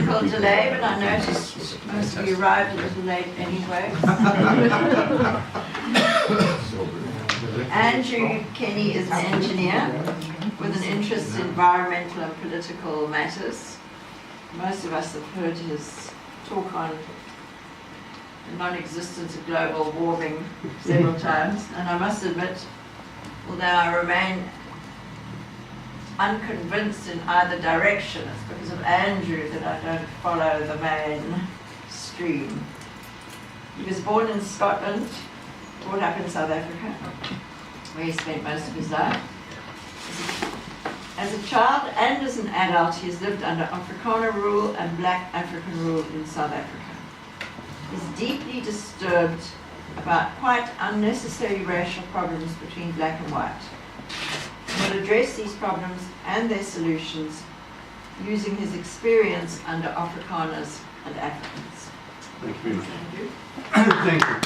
technical delay, but I noticed most of you arrived a little late anyway. Andrew Kenny is an engineer with an interest in environmental and political matters. Most of us have heard his talk on the non-existence of global warming several times, and I must admit, although I remain unconvinced in either direction, it's because of Andrew that I don't follow the main stream. He was born in Scotland, brought up in South Africa, where he spent most of his life. As a child and as an adult, he has lived under Afrikaner rule and black African rule in South Africa. He is deeply disturbed about quite unnecessary racial problems between black and white. He will address these problems and their solutions using his experience under Afrikaners and Africans. Thank you very much. Thank you.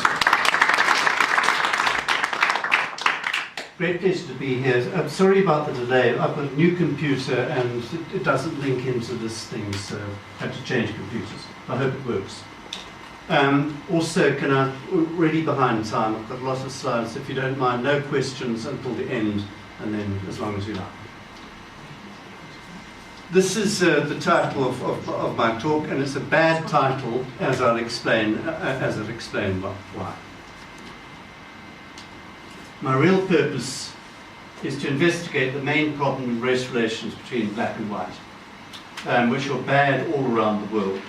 Great pleasure to be here. I'm sorry about the delay. I've got a new computer and it doesn't link into this thing, so I had to change computers. I hope it works. Also, can I, already behind time, I've got lots of slides. If you don't mind, no questions until the end, and then as long as you like. This is the title of my talk, and it's a bad title, as I'll explain why. My real purpose is to investigate the main problem in race relations between black and white, which are bad all around the world.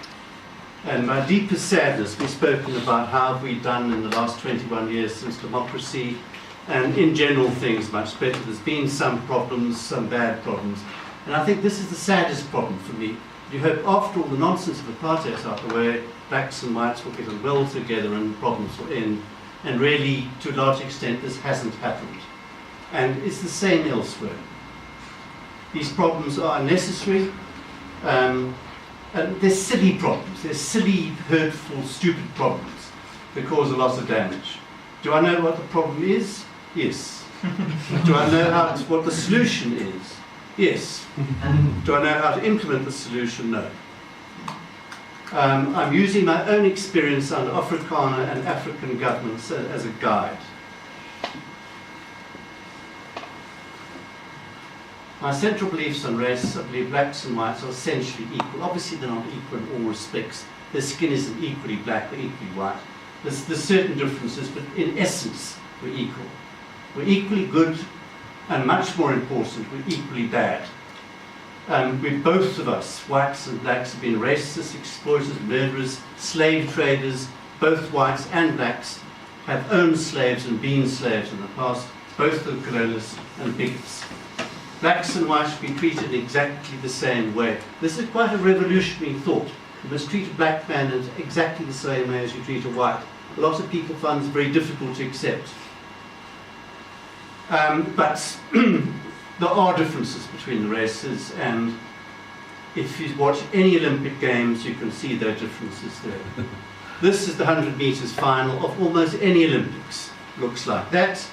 And my deepest sadness, we've spoken about how have we done in the last 21 years since democracy, and in general things much better. There's been some problems, some bad problems. And I think this is the saddest problem for me. You hope after all the nonsense of apartheid's out the way, blacks and whites will get on well together and problems will end. And really, to a large extent, this hasn't happened. And it's the same elsewhere. These problems are unnecessary, and they're silly problems. They're silly, hurtful, stupid problems that cause a lot of damage. Do I know what the problem is? Yes. Do I know what the solution is? Yes. Do I know how to implement the solution? No. I'm using my own experience under Afrikaner and African governments as a guide. My central beliefs on race, I believe blacks and whites are essentially equal. Obviously they're not equal in all respects. Their skin isn't equally black or equally white. There's certain differences, but in essence we're equal. We're equally good, and much more important, we're equally bad. We both of us, whites and blacks, have been racists, exploiters, murderers, slave traders. Both whites and blacks have owned slaves and been slaves in the past, both the colonialists and bigots. Blacks and whites have been treated in exactly the same way. This is quite a revolutionary thought. You must treat a black man in exactly the same way as you treat a white. A lot of people find this very difficult to accept. But there are differences between the races, and if you watch any Olympic Games, you can see their differences there. This is the 100 meters final of almost any Olympics. Looks like that,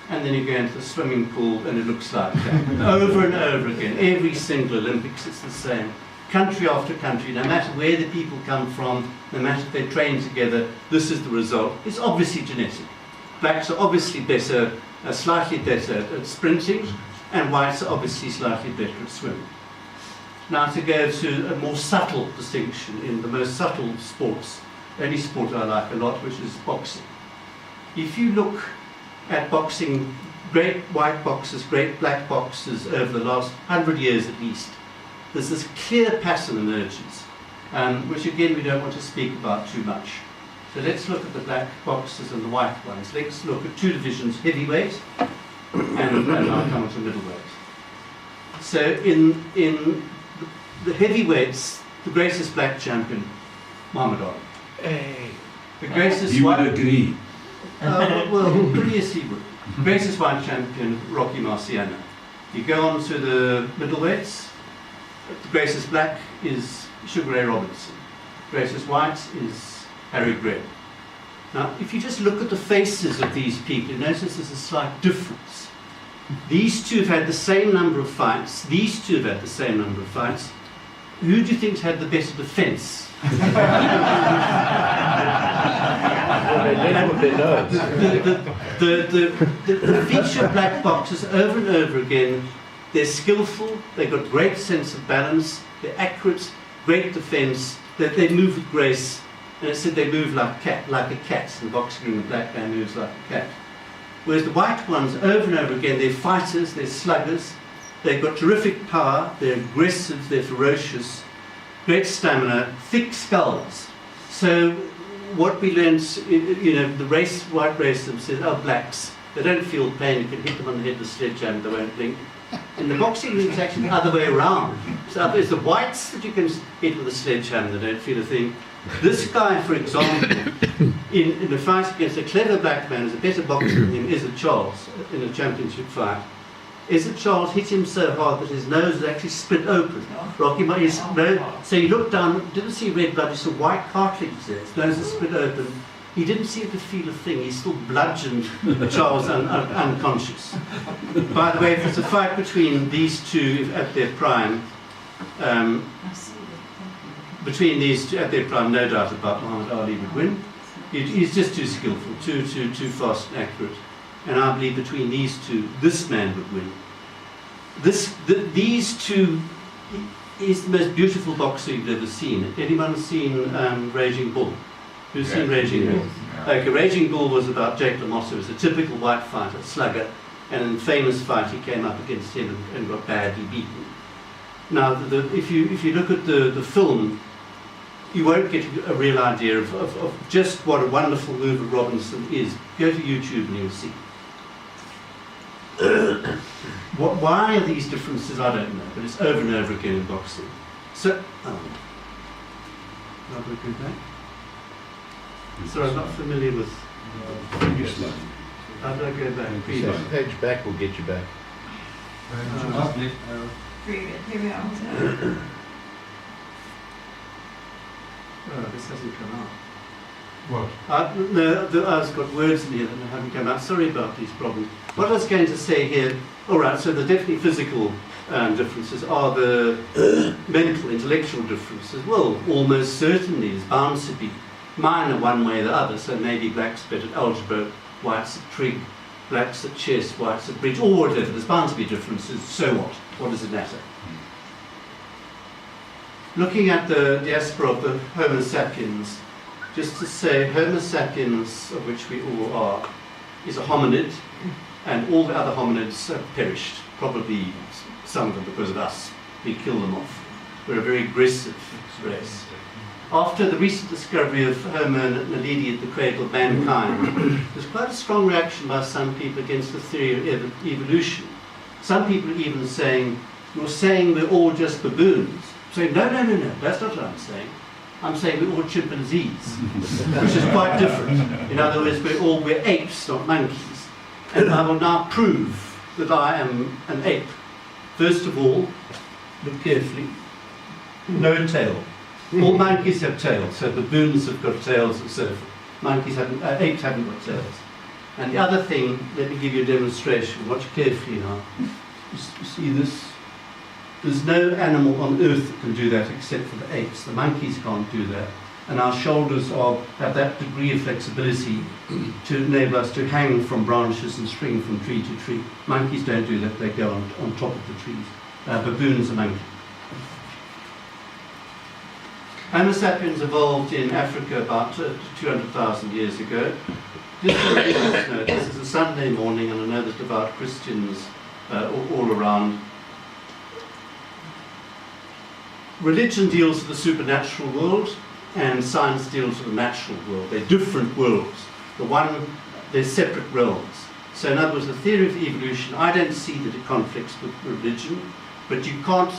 and then you go into the swimming pool and it looks like that. Over and over again, every single Olympics it's the same. Country after country, no matter where the people come from, no matter if they train together, this is the result. It's obviously genetic. Blacks are obviously better, slightly better at sprinting, and whites are obviously slightly better at swimming. Now to go to a more subtle distinction in the most subtle sports, only sport I like a lot, which is boxing. If you look at boxing, great white boxers, great black boxers over the last 100 years at least, there's this clear pattern emerges, which again we don't want to speak about too much. So let's look at the black boxers and the white ones. Let's look at two divisions, heavyweight, and I'll come on to middleweight. So in the heavyweights, the greatest black champion, Muhammad Ali. Hey. The greatest You white... would agree. Well, yes, he would. Greatest white champion, Rocky Marciano. You go on to the middleweights, the greatest black is Sugar Ray Robinson. Greatest white is Harry Greb. Now, if you just look at the faces of these people, you notice there's a slight difference. These two have had the same number of fights. These two have had the same number of fights. who do you think's had the better defence? The feature of black boxes over and over again, they're skillful, they've got great sense of balance, they're accurate, great defence, they move with grace, and it said they move like a cat. In the boxing room, the black man moves like a cat. Whereas the white ones, over and over again, they're fighters, they're sluggers, they've got terrific power, they're aggressive, they're ferocious, great stamina, thick skulls. So what we learned, the white racism says, oh, blacks, they don't feel pain, you can hit them on the head with a sledgehammer, they won't blink. In the boxing room, it's actually the other way around. So it's the whites that you can hit with a sledgehammer, they don't feel a thing. This guy, for example, in the fight against a clever black man who's a better boxer than him, Izzard Charles, in a championship fight. Izzard Charles hit him so hard that his nose was actually split open. So he looked down, didn't see red blood, he saw white cartilage there. His nose was split open. He didn't seem to feel a thing. He still bludgeoned Charles unconscious. By the way, if it's a fight between these two at their prime, no doubt about Muhammad Ali would win. He's just too skillful, too fast and accurate. And I believe between these two, this man would win. These two is the most beautiful boxer you've ever seen. Anyone seen Raging Bull? Who's seen Raging Bull? Okay, Raging Bull was about Jake LaMotta, who was a typical white fighter, slugger, and in a famous fight he came up against him and got badly beaten. Now, if you look at the film, you won't get a real idea of just what a wonderful mover Robinson is. Go to YouTube and you'll see. Why are these differences? I don't know, but it's over and over again in boxing. So, how do I go back? Sorry, I'm not familiar with. How do I go back? Page back will get you back. Here we are. Oh, this hasn't come out. What? I've got words in here that haven't come out. Sorry about these problems. What I was going to say here, all right, so the definitely physical differences are the mental, intellectual differences. Well, almost certainly there's bound to be minor one way or the other. So maybe blacks better at algebra, whites at trig, blacks at chess, whites at bridge, or whatever. There's bound to be differences. So what? What does it matter? Looking at the diaspora of the Homo sapiens, just to say Homo sapiens, of which we all are, is a hominid, and all the other hominids have perished, probably some of them because of us. We kill them off. We're a very aggressive race. After the recent discovery of Homo naledi at the cradle of mankind, there's quite a strong reaction by some people against the theory of evolution. Some people are even saying, you're saying we're all just baboons. Saying, no, that's not what I'm saying. I'm saying we're all chimpanzees, which is quite different. In other words, we're apes, not monkeys. And I will now prove that I am an ape. First of all, look carefully, no tail. All monkeys have tails, so baboons have got tails and so forth. Apes haven't got tails. And the other thing, let me give you a demonstration. Watch carefully now. You see this? There's no animal on earth that can do that except for the apes. The monkeys can't do that. And our shoulders have that degree of flexibility to enable us to hang from branches and spring from tree to tree. Monkeys don't do that, they go on top of the trees. Baboons are monkeys. Homo sapiens evolved in Africa about 200,000 years ago. Just on a business note, this is a Sunday morning and I know there's devout Christians all around. Religion deals with the supernatural world and science deals with the natural world. They're different worlds. They're separate realms. So in other words, the theory of evolution, I don't see that it conflicts with religion, but you can't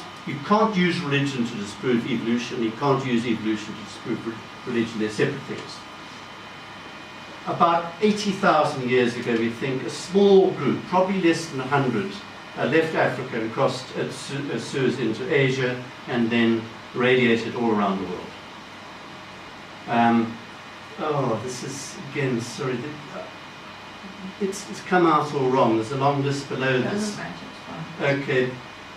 use religion to disprove evolution, you can't use evolution to disprove religion. They're separate things. About 80,000 years ago, we think, a small group, probably less than 100, left Africa and crossed Suez into Asia and then radiated all around the world. This is, again, sorry, it's come out all wrong. There's a long list below this. Okay,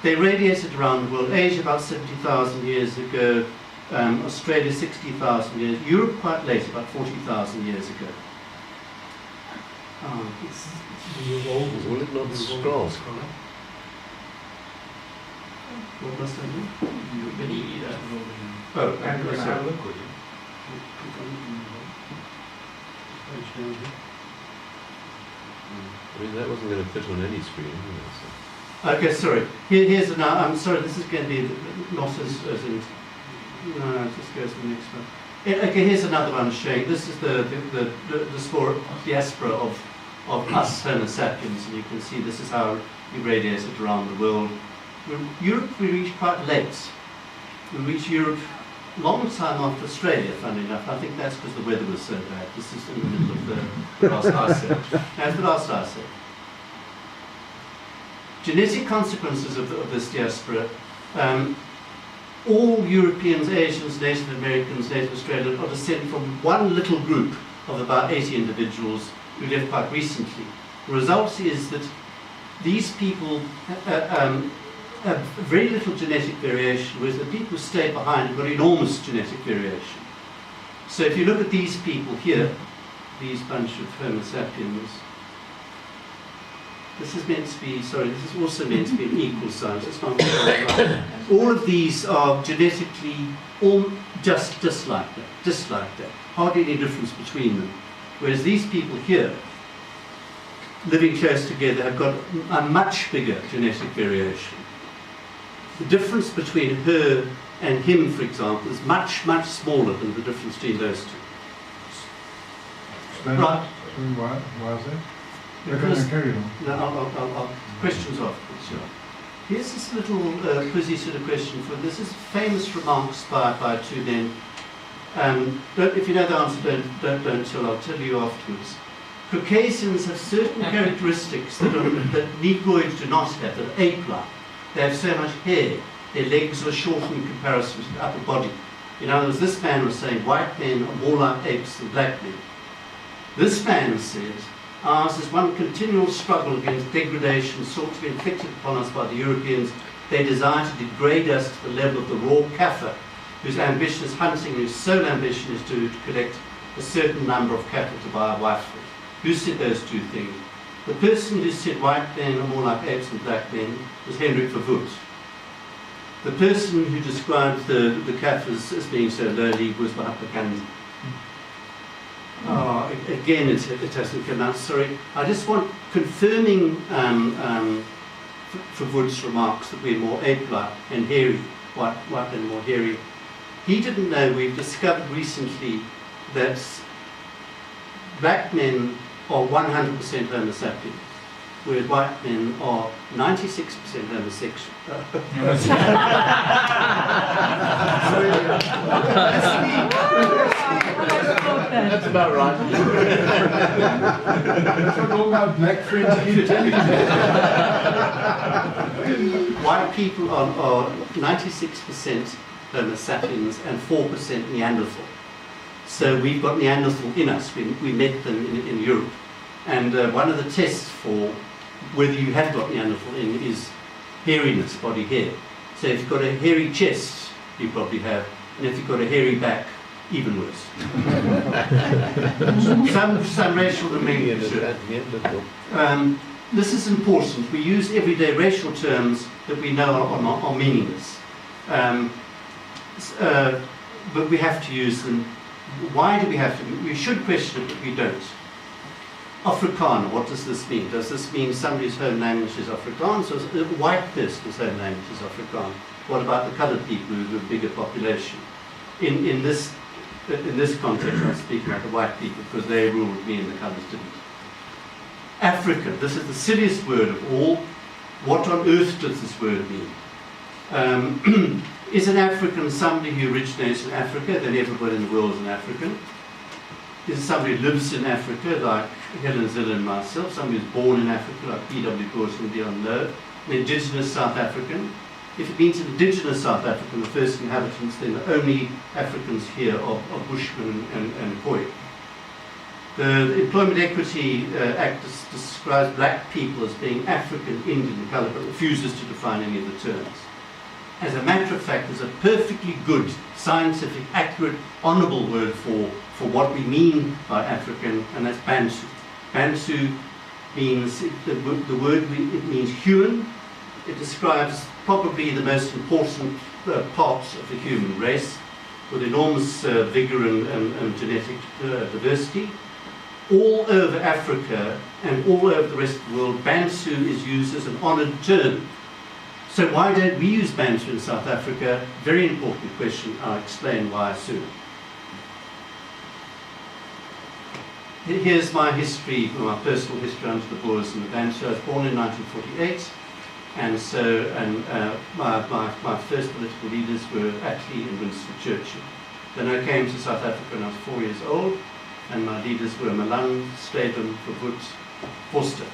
They radiated around the world. Asia about 70,000 years ago, Australia 60,000 years, Europe quite late, about 40,000 years ago. Will it not scroll? What must I do? Oh, And sorry. I mean, that wasn't going to fit on any screen, was it? Okay, sorry. Here's an. I'm sorry. This is going to be not as in. No, it just goes to the next one. Okay, here's another one showing. This is the spore diaspora of us Homo sapiens, and you can see this is how we radiated around the world. Europe we reached quite late. We reached Europe long time after Australia, funnily enough. I think that's because the weather was so bad. This is in the middle of the last ice age. That's the last ice age. Genetic consequences of this diaspora. All Europeans, Asians, Native Americans, Native Australians are descended from one little group of about 80 individuals who lived quite recently. The result is that these people have very little genetic variation, whereas the people who stay behind have got enormous genetic variation. So if you look at these people here, these bunch of Homo sapiens, this is meant to be, sorry, this is also meant to be an equal size. It's not right. All of these are genetically all just like that. Hardly any difference between them. Whereas these people here, living close together, have got a much bigger genetic variation. The difference between her and him, for example, is much, much smaller than the difference between those two. Explain Right. Why is that? Because, Carry on. no, I'll questions afterwards, sure. Here's this little quizzy sort of question for this is famous remarks by two men. If you know the answer, don't tell. I'll tell you afterwards. Caucasians have certain characteristics that Negroids do not have, that are ape-like. They have so much hair. Their legs are short in comparison to the upper body. In other words, this man was saying white men are more like apes than black men. This man says, ours is one continual struggle against degradation sought to be inflicted upon us by the Europeans. They desire to degrade us to the level of the raw Kaffir, whose ambition is hunting, whose sole ambition is to collect a certain number of cattle to buy a wife with. Who said those two things? The person who said white men are more like apes than black men was Hendrik Verwoerd. The person who described the Kaffirs as being so lowly was Mahatma Gandhi. Again, it hasn't come out, sorry. I just want confirming Verwoerd's remarks that we're more ape-like and hairy, white men more hairy. He didn't know, we've discovered recently that black men are 100% Homo sapiens, whereas white men are 96% homosexual. That's about right. That's what all my black friends keep telling me. White people are 96% Homo sapiens and 4% Neanderthal. So we've got Neanderthal in us. We met them in Europe. And one of the tests for whether you have got Neanderthal in is hairiness, body hair. So if you've got a hairy chest, you probably have. And if you've got a hairy back, even worse. some racial nomenclature. This is important. We use everyday racial terms that we know are meaningless. But we have to use them. Why do we have to? We should question it, but we don't. Afrikaner, what does this mean? Does this mean somebody's home language is Afrikaans, or is a white person's home language is Afrikaans? What about the coloured people who have a bigger population? In this context, I speak about the white people because they ruled me and the colours didn't. African, this is the silliest word of all. What on earth does this word mean? Is an African somebody who originates in Africa? Then everybody in the world is an African. Is it somebody who lives in Africa, like Helen Zille and myself? Somebody who's born in Africa, like P.W. Bush and Dion Lowe? An indigenous South African? If it means indigenous South African, the first inhabitants, then the only Africans here are Bushmen and Khoi. The Employment Equity Act describes black people as being African, Indian colour, but refuses to define any of the terms. As a matter of fact, there's a perfectly good, scientific, accurate, honourable word for what we mean by African, and that's Bantu. Bantu means, the word it means human. It describes probably the most important part of the human race, with enormous vigour and genetic diversity. All over Africa and all over the rest of the world, Bantu is used as an honoured term. So why don't we use Bantu in South Africa? Very important question. I'll explain why soon. Here's my history, my personal history under the Boers and the Bantu. I was born in 1948, and my first political leaders were actually in Winston Churchill. Then I came to South Africa when I was 4 years old, and my leaders were Malan, Stedham, Verwoerd, Vorster.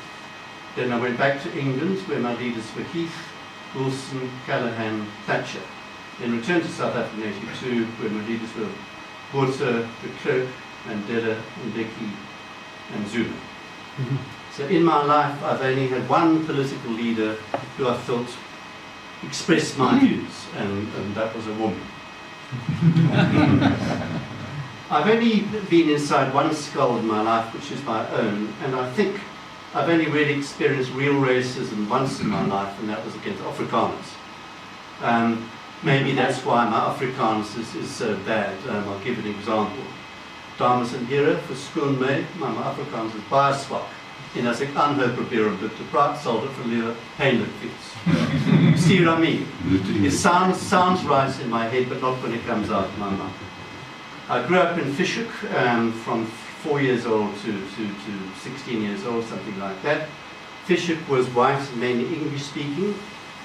Then I went back to England, where my leaders were Heath, Wilson, Callaghan, Thatcher. Then returned to South Africa in 1982, where my leaders were Botha, de Klerk, Mandela, Mbeki, and Zuma. So in my life, I've only had one political leader who I felt expressed my views, and that was a woman. I've only been inside one skull in my life, which is my own, and I think I've only really experienced real racism once in my life, and that was against Afrikaners. Maybe that's why my Afrikaans is so bad. I'll give an example. Dames en heren, verskoon my Afrikaans is baie swak. En as ek aanhou probeer om dit te praat, sal dit verleer pynlik wees. See what I mean? It sounds right in my head, but not when it comes out of my mouth. I grew up in Fishhoek from 4 years old to 16 years old, something like that. Fishhoek was white and mainly English speaking,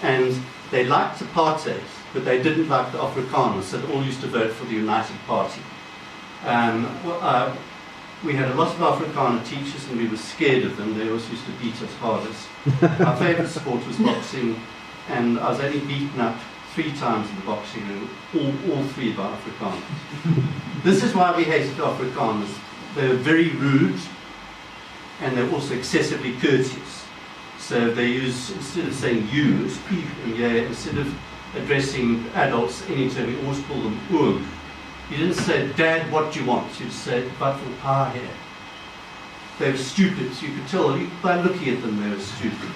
and they liked apartheid, but they didn't like the Afrikaners, so they all used to vote for the United Party. We had a lot of Afrikaner teachers, and we were scared of them. They always used to beat us hardest. Our favourite sport was boxing, and I was only beaten up 3 times in the boxing ring, all 3 by Afrikaners. This is why we hated Afrikaners. They were very rude, and they were also excessively courteous. So they used, instead of saying you, it's P and yeah, instead of addressing adults anytime, we always call them oom. You didn't say, Dad, what do you want? You'd say, but for power here. They were stupid. You could tell by looking at them they were stupid.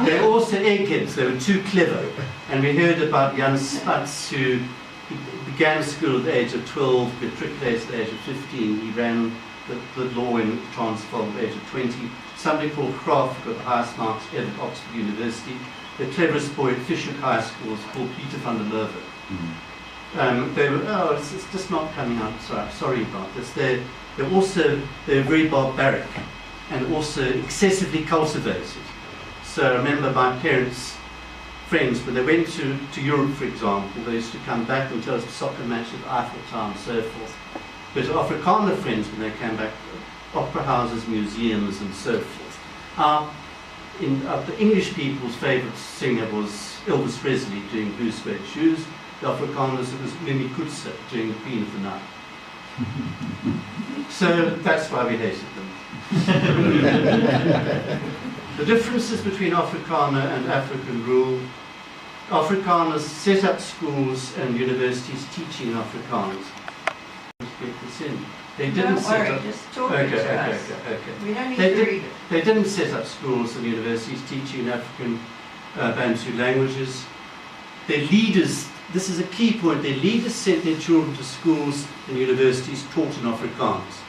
They were also eggheads. They were too clever. And we heard about Jan Spatz, who began school at the age of 12, matriculated at the age of 15. He ran the law in Transvaal at the age of 20. Somebody called Graaf got the highest marks ever at Oxford University. The cleverest boy at Fishhoek High School was called Peter van der Merwe. They were, it's just not coming out, sorry about this. They're very barbaric and also excessively cultivated. So I remember my parents' friends, when they went to Europe, for example, they used to come back and tell us soccer matches at Eiffel Tower and so forth. But Afrikaner friends, when they came back, opera houses, museums and so forth. The English people's favourite singer was Elvis Presley doing Blue Suede Shoes. The Afrikaners, it was Mimi Kutsa doing the Queen of the Night. So that's why we hated them. The differences between Afrikaner and African rule. Afrikaners set up schools and universities teaching Afrikaans. Get this in. They didn't Don't set worry, up. just talk it to us. Okay. We don't need to read it. They didn't set up schools and universities teaching African Bantu languages. Their leaders, this is a key point, their leaders sent their children to schools and universities taught in Afrikaans,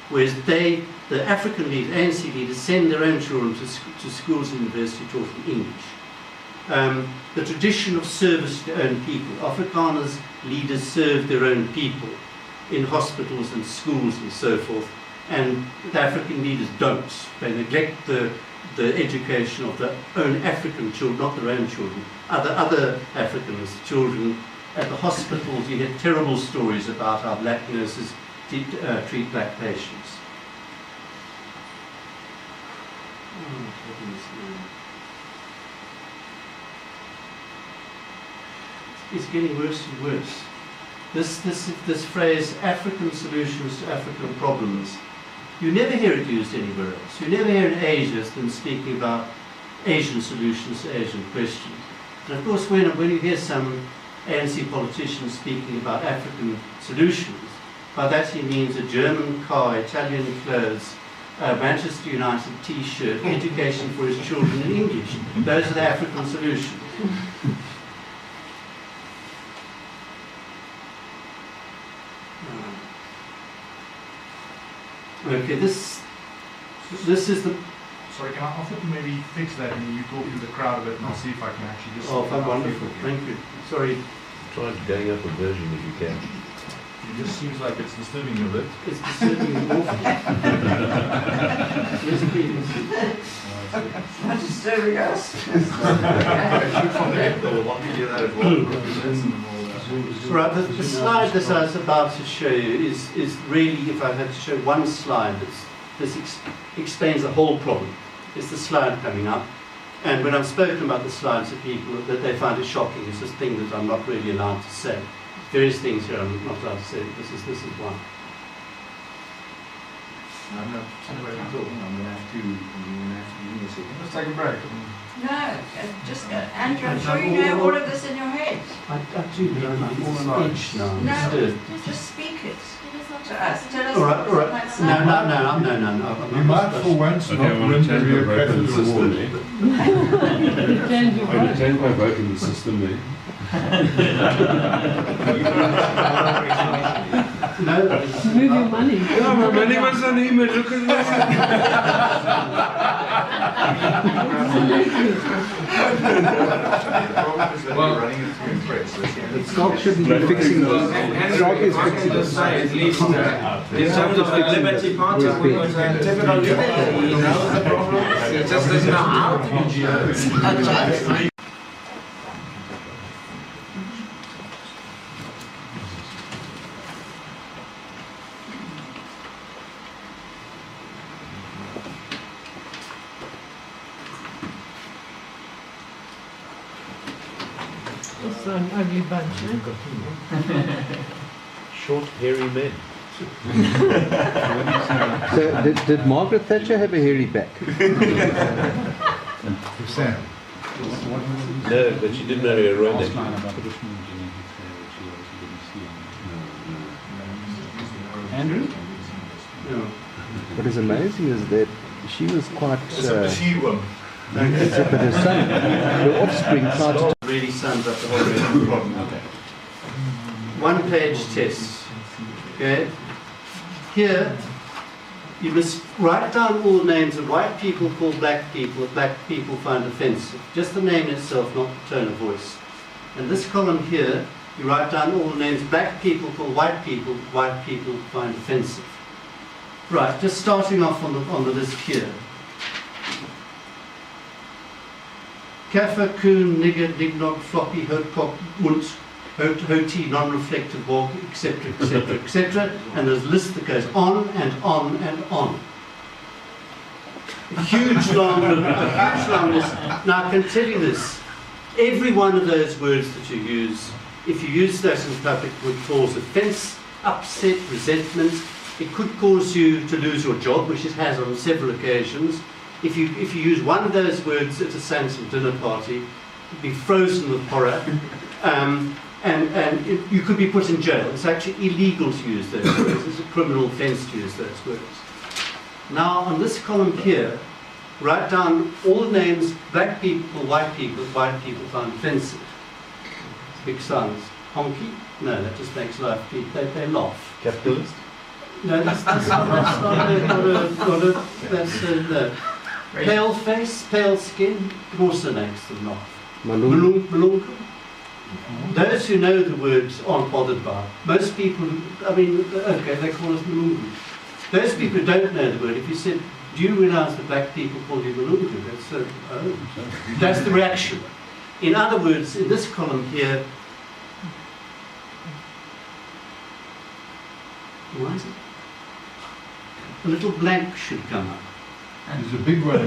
whereas the African leaders, ANC leaders, send their own children to schools and universities taught in English. The tradition of service to their own people, Afrikaners leaders serve their own people in hospitals and schools and so forth, and the African leaders don't. They neglect the education of their own African children, not their own children, other Africans' children. At the hospitals, you hear terrible stories about how black nurses treat black patients. It's getting worse and worse. this phrase, African solutions to African problems, you never hear it used anywhere else. You never hear in Asia them speaking about Asian solutions to Asian questions. And of course, when you hear some ANC politicians speaking about African solutions, by that he means a German car, Italian clothes, a Manchester United T-shirt, education for his children in English. Those are the African solutions. Okay, this is the... Sorry, can I offer to maybe fix that and you talk to the crowd a bit and I'll see if I can actually just... Oh, wonderful, thank you. Sorry. Try and gang up a version if you can. It just seems like it's disturbing you a bit. It's disturbing me awfully. Yes, please. Not disturbing us. From the get-go, we'll want to hear that as well. Right, the slide that I was about to show you is really, if I had to show one slide, this explains the whole problem. It's the slide coming up. And when I've spoken about the slides to people, that they find it shocking. It's this thing that I'm not really allowed to say. Various things here I'm not allowed to say. This is one. I'm not somewhere to talk. I'm going to have to give me a second. Let's take a break. No, just Andrew, I'm sure you know all of this in your head. I do, but I'm all in speech now. No, Understood. just speak it to us. Tell us All right. what that No. sounds like. I'm You might for once Okay, not I'm going win to change the my vote in the Academy system Award. there. I'm going to change my vote in the system there. No. Move your money. Ja, maar wanneer was dan niet meer? Look at this. The problem is that we're running it through press. Scott shouldn't be fixing those. Scott is fixing Just say at least in terms of the Liberty Party, we're going to tip it on Liberty. You know the problem? It just doesn't know how to be. It's an ugly bunch, eh? Short, hairy men. So, did Margaret Thatcher have a hairy back? Sam. No, but she didn't have a neck. Andrew? No. What is amazing is that she was quite... It's a machine one. but her son, her offspring tried to... Really sums up the whole rest of the problem. One-page test. Okay. Here, you must write down all the names of white people call black people that black people find offensive. Just the name itself, not the tone of voice. And this column here, you write down all the names black people call white people find offensive. Right, just starting off on the list here. Kaffer, coon, nigger, dignog, floppy, hotcock, munt, hoti, non-reflective walk, etc., etc., etc. And there's a list that goes on and on and on. A huge long list. Now I can tell you this, every one of those words that you use, if you use that in public, would cause offence, upset, resentment. It could cause you to lose your job, which it has on several occasions. If you use one of those words at a Sansom dinner party, you'd be frozen with horror, and you could be put in jail. It's actually illegal to use those words. It's a criminal offence to use those words. Now, on this column here, write down all the names black people, white people find offensive. Big silence. Honky? No, that just makes life deep. They laugh. Capitalist? No, that's not no. Pale face, pale skin, it also makes them laugh. Malungu. Those who know the words aren't bothered by it. Most people, okay, they call us Malungu. Those people who don't know the word, if you said, do you realise that black people call you Malungu? That's the reaction. In other words, in this column here, why is it? A little blank should come up. There's a big one.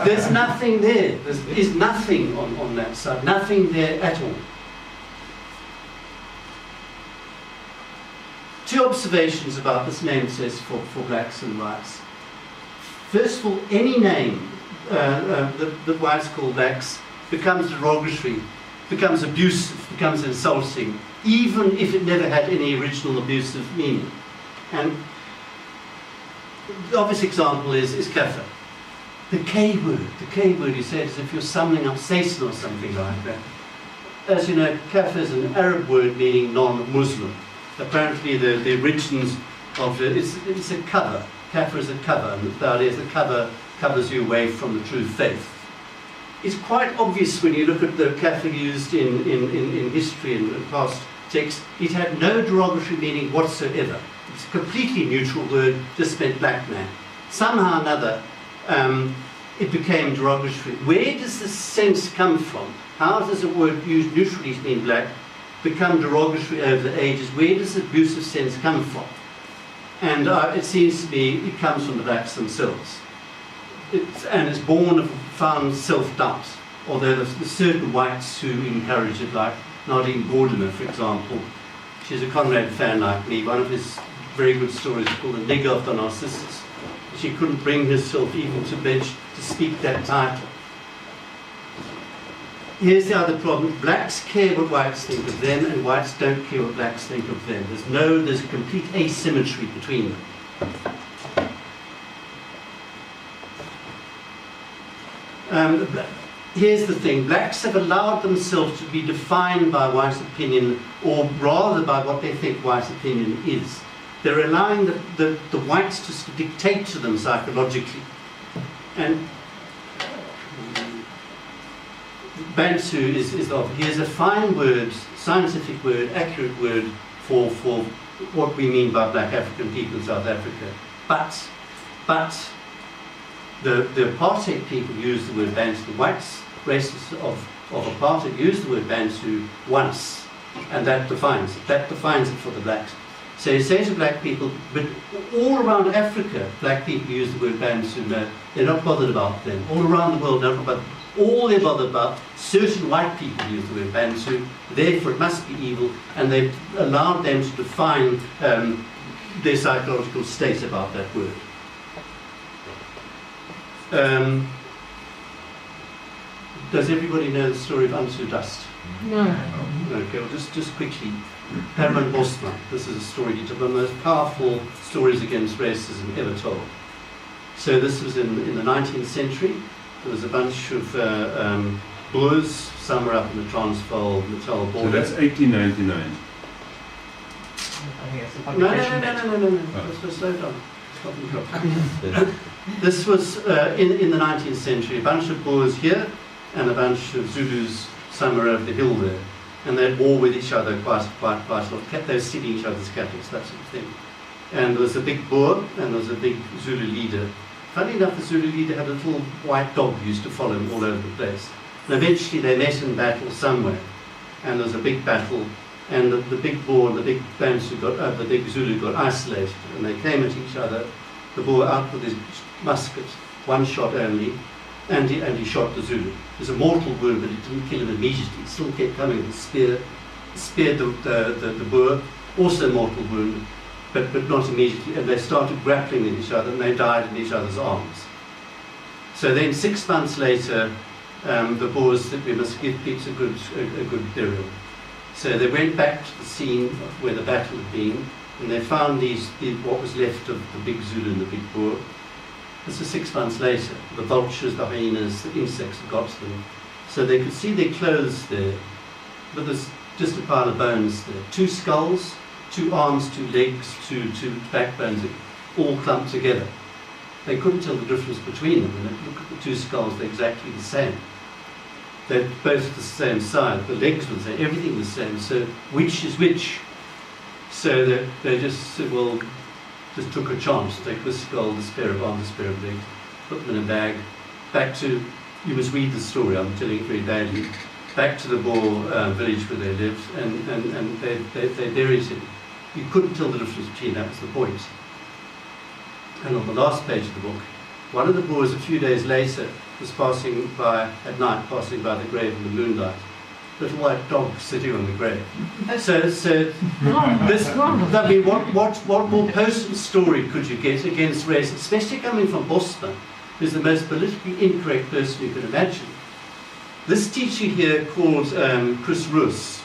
There's nothing there. There is nothing on that side. Nothing there at all. Two observations about this name says for blacks and whites. First of all, any name that whites call blacks becomes derogatory, becomes abusive, becomes insulting, even if it never had any original abusive meaning. And the obvious example is kafir. The K word you say it as if you're summoning up Satan or something like that. As you know, kafir is an Arab word meaning non-Muslim. Apparently the origins of it's a cover. Kafir is a cover, and the idea is the cover covers you away from the true faith. It's quite obvious when you look at the kafir used in history and past texts, it had no derogatory meaning whatsoever. It's a completely neutral word, just meant black man. Somehow or another, it became derogatory. Where does this sense come from? How does a word used neutrally to mean black become derogatory over the ages? Where does the abusive sense come from? And it seems to me it comes from the blacks themselves. It's born of profound self-doubt, although there's certain whites who encourage it, like Nadine Gordimer, for example. She's a Conrad fan like me. One of his very good stories is called The Nigger of the Narcissus. She couldn't bring herself even to speak that title. Here's the other problem. Blacks care what whites think of them, and whites don't care what blacks think of them. There's a complete asymmetry between them. Here's the thing. Blacks have allowed themselves to be defined by white opinion, or rather by what they think white opinion is. They're allowing the whites to dictate to them psychologically. And Bantu here's a fine word, scientific word, accurate word for what we mean by black African people in South Africa. But the apartheid people use the word Bantu. The whites, racists of apartheid, use the word Bantu once, and that defines it. That defines it for the blacks. So you say to black people, but all around Africa, black people use the word Bantu. No, they're not bothered about them. All around the world, they're not bothered. All they're bothered about, certain white people use the word Bantu, therefore it must be evil, and they've allowed them to define their psychological state about that word. Does everybody know the story of Ansu Dust? No. Okay, well just quickly. Herman Bosman, this is a story, one of the most powerful stories against racism ever told. So this was in the 19th century. There was a bunch of Boers, somewhere up in the Transvaal, Natal border. So that's 1899. No. This was slow down. Stop and drop. This was in the 19th century. A bunch of Boers here and a bunch of Zulus somewhere over the hill there. And they'd war with each other quite a lot. They were stealing each other's cattle, that sort of thing. And there was a big Boer and there was a big Zulu leader. Funny enough, the Zulu leader had a little white dog who used to follow him all over the place. And eventually they met in battle somewhere. And there was a big battle. And the big Boer and the big Bantu the big Zulu got isolated. And they came at each other. The Boer out with his musket, one shot only. And he shot the Zulu. It was a mortal wound, but it didn't kill him immediately. It still kept coming with the speared the Boer, also a mortal wound, but not immediately. And they started grappling with each other, and they died in each other's arms. So then 6 months later, the Boers said, we must give Pete a good burial. So they went back to the scene where the battle had been, and they found what was left of the big Zulu and the big Boer. This was 6 months later. The vultures, the hyenas, the insects had got to them. So they could see their clothes there, but there's just a pile of bones there. 2 skulls, 2 arms, 2 legs, 2 backbones, all clumped together. They couldn't tell the difference between them. When they look at the 2 skulls, they're exactly the same. They're both the same size. The legs were the same. Everything was the same. So which is which? So they just said, well, just took a chance. Take this skull, this pair of arms, this pair of legs, put them in a bag. Back to, you must read the story, I'm telling it very badly. Back to the Boer village where they lived, and they buried him. You couldn't tell the difference between, that was the point. And on the last page of the book, one of the Boers a few days later was passing by, at night, passing by the grave in the moonlight. little white dog sitting on the grave. So this, I mean, what more potent story could you get against race, especially coming from Bosman, who's the most politically incorrect person you can imagine. This teacher here called Chris Roos,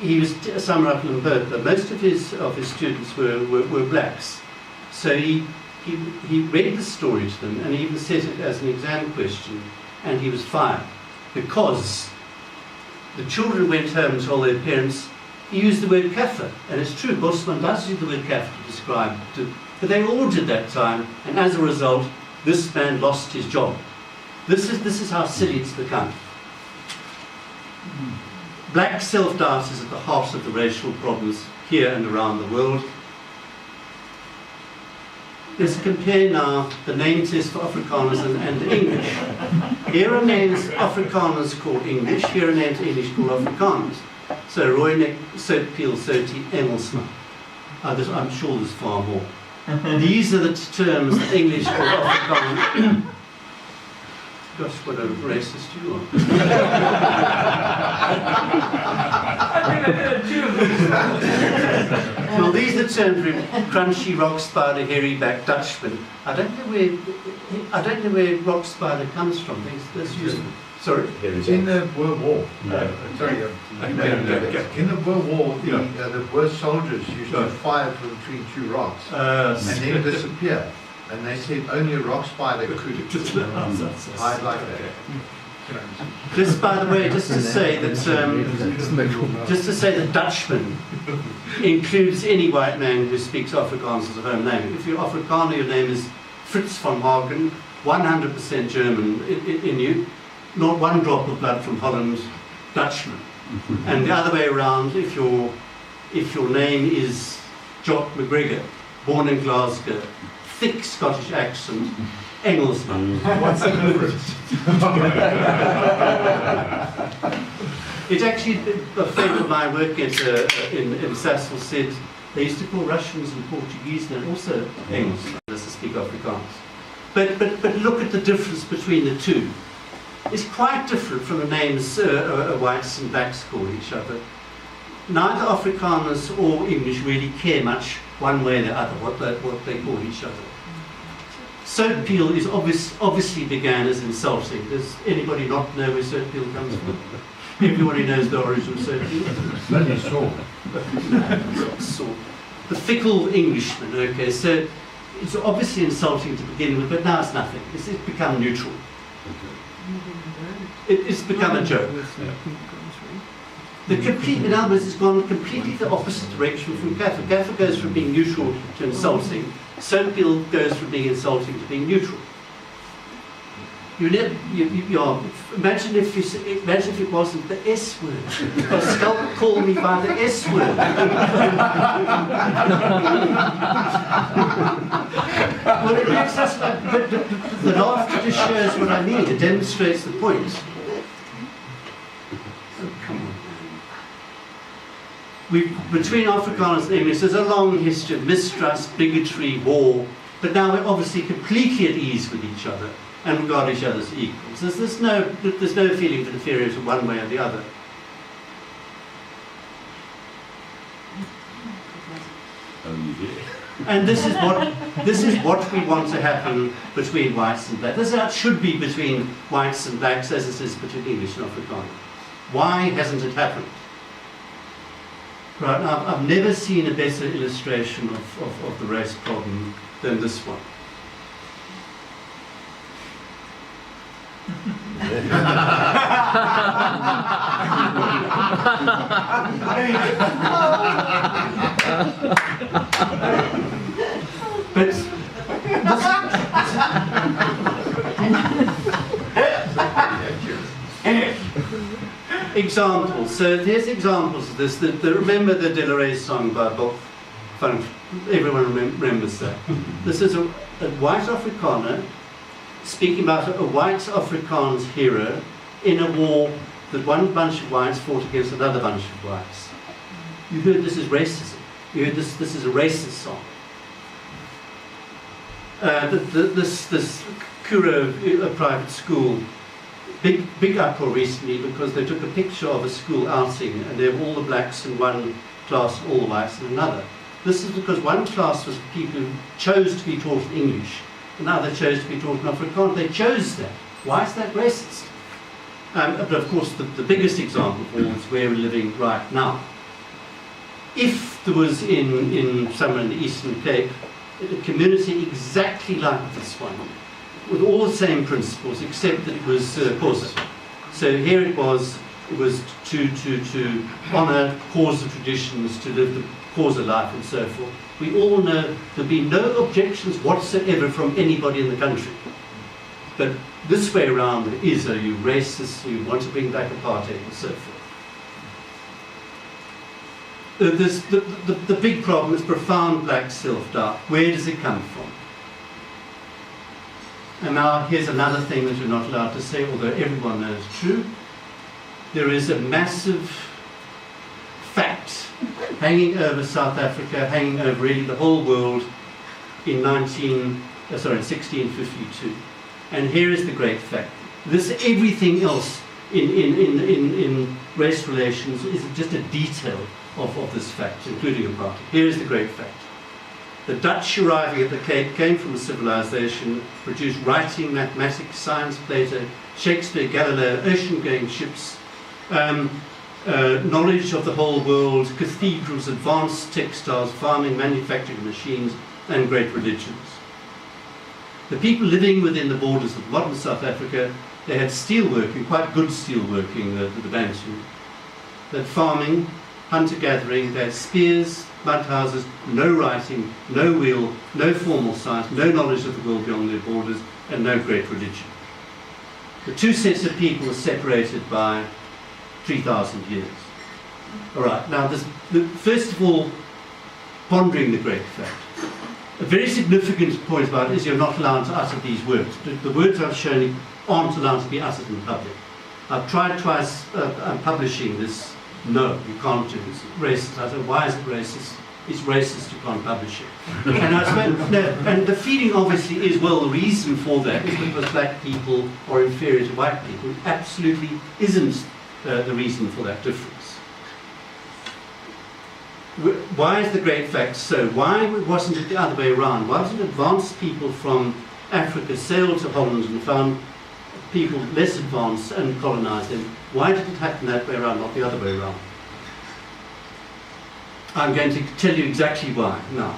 he was somewhere up in Limburg. Most of his students were blacks. So he read the story to them and he even set it as an exam question, and he was fired because the children went home and told their parents, he used the word kafir, and it's true, Bosman does use the word kafir to describe it, but they all did that time, and as a result, this man lost his job. This is how silly it's become. Black self-doubt is at the heart of the racial problems here and around the world. Let's compare now the name test for Afrikaners and English. Here are names Afrikaners called English, here are names English called Afrikaners. So Roinek, Soetpeel, Soti, Engelsman. I'm sure there's far more. These are the terms that English called Afrikaner. Gosh, what a racist you are. Well, these are terms for crunchy, rock spider, hairy back Dutchman. I don't know where rock spider comes from. That's useful. Sorry? It's in the Boer War. Sorry, in the Boer War, the Boer soldiers used to fire from between two rocks and then disappear. And they said only a rock spider could hide like that. Just by the way, just to say that Dutchman includes any white man who speaks Afrikaans as a home name. If you're Afrikaner, your name is Fritz von Hagen, 100% German in you, not one drop of blood from Holland, Dutchman. And the other way around, if your name is Jock McGregor, born in Glasgow, thick Scottish accent, Engelsman. What's the difference? It's actually, a friend of mine working in Sassel said they used to call Russians and Portuguese and also Engelsman as to speak Afrikaans. But look at the difference between the two. It's quite different from the names whites and blacks call each other. Neither Afrikaners or English really care much one way or the other what they call each other. Soetpeel is obviously began as insulting. Does anybody not know where Soetpeel comes from? Everybody knows the origin of Soetpeel. Bloody saw. So, the fickle Englishman, okay, so it's obviously insulting to begin with, but now it's nothing. It's become neutral. It's become a joke. In other words, it's gone completely the opposite direction from Gaffer. Gaffer goes from being neutral to insulting. Soetpeel goes from being insulting to being neutral. Imagine if it wasn't the S word. Pascal called me by the S word. Well, it makes us, but the laughter just shows what I mean. It demonstrates the point. Oh, come on. Between Afrikaners and English, there's a long history of mistrust, bigotry, war, but now we're obviously completely at ease with each other and regard each other as equals. There's no feeling of inferiority one way or the other. And this is what we want to happen between whites and blacks. This is how it should be between whites and blacks as it is between English and Afrikaner. Why hasn't it happened? Right, I've never seen a better illustration of the race problem than this one. But examples. So there's examples of this. Remember the De La Rey song by Bob Funk? Everyone remembers that. This is a white Afrikaner speaking about a white Afrikaans hero in a war that one bunch of whites fought against another bunch of whites. You heard this is racism. You heard this is a racist song. This Kuro, a private school, big uproar recently because they took a picture of a school outing and there were all the blacks in one class and all the whites in another. This is because one class was people who chose to be taught in English, another chose to be taught in Afrikaans. They chose that. Why is that racist? But of course, the biggest example of all is where we're living right now. If there was in somewhere in the Eastern Cape a community exactly like this one, with all the same principles, except that it was Xhosa. So here it was to honour Xhosa traditions, to live the Xhosa life and so forth. We all know there'll be no objections whatsoever from anybody in the country. But this way around there is, are you racist, you want to bring back apartheid and so forth. The big problem is profound black self-doubt. Where does it come from? And now here's another thing that you're not allowed to say, although everyone knows true. There is a massive fact hanging over South Africa, hanging over really the whole world in 1652. And here is the great fact. Everything else in race relations is just a detail of this fact, including apartheid. Here is the great fact. The Dutch arriving at the Cape came from a civilization, produced writing, mathematics, science, Plato, Shakespeare, Galileo, ocean-going ships, knowledge of the whole world, cathedrals, advanced textiles, farming, manufacturing machines, and great religions. The people living within the borders of modern South Africa, they had steelworking, quite good steelworking, the Bantu. They had farming, hunter-gathering, they had spears, mud houses, no writing, no wheel, no formal science, no knowledge of the world beyond their borders, and no great religion. The two sets of people were separated by 3,000 years. All right, now first of all, pondering the great fact. A very significant point about it is you're not allowed to utter these words. The words I've shown you aren't allowed to be uttered in public. I've tried twice publishing this. No, you can't do it. It's racist. I said, why is it racist? It's racist, you can't publish it. And I said, no, and the feeling obviously is, well, the reason for that is because black people are inferior to white people. It absolutely isn't the reason for that difference. Why is the great fact so? Why wasn't it the other way around? Why wasn't advanced people from Africa sailed to Holland and found people less advanced and colonized them? Why did it happen that way around, not the other way around? I'm going to tell you exactly why now.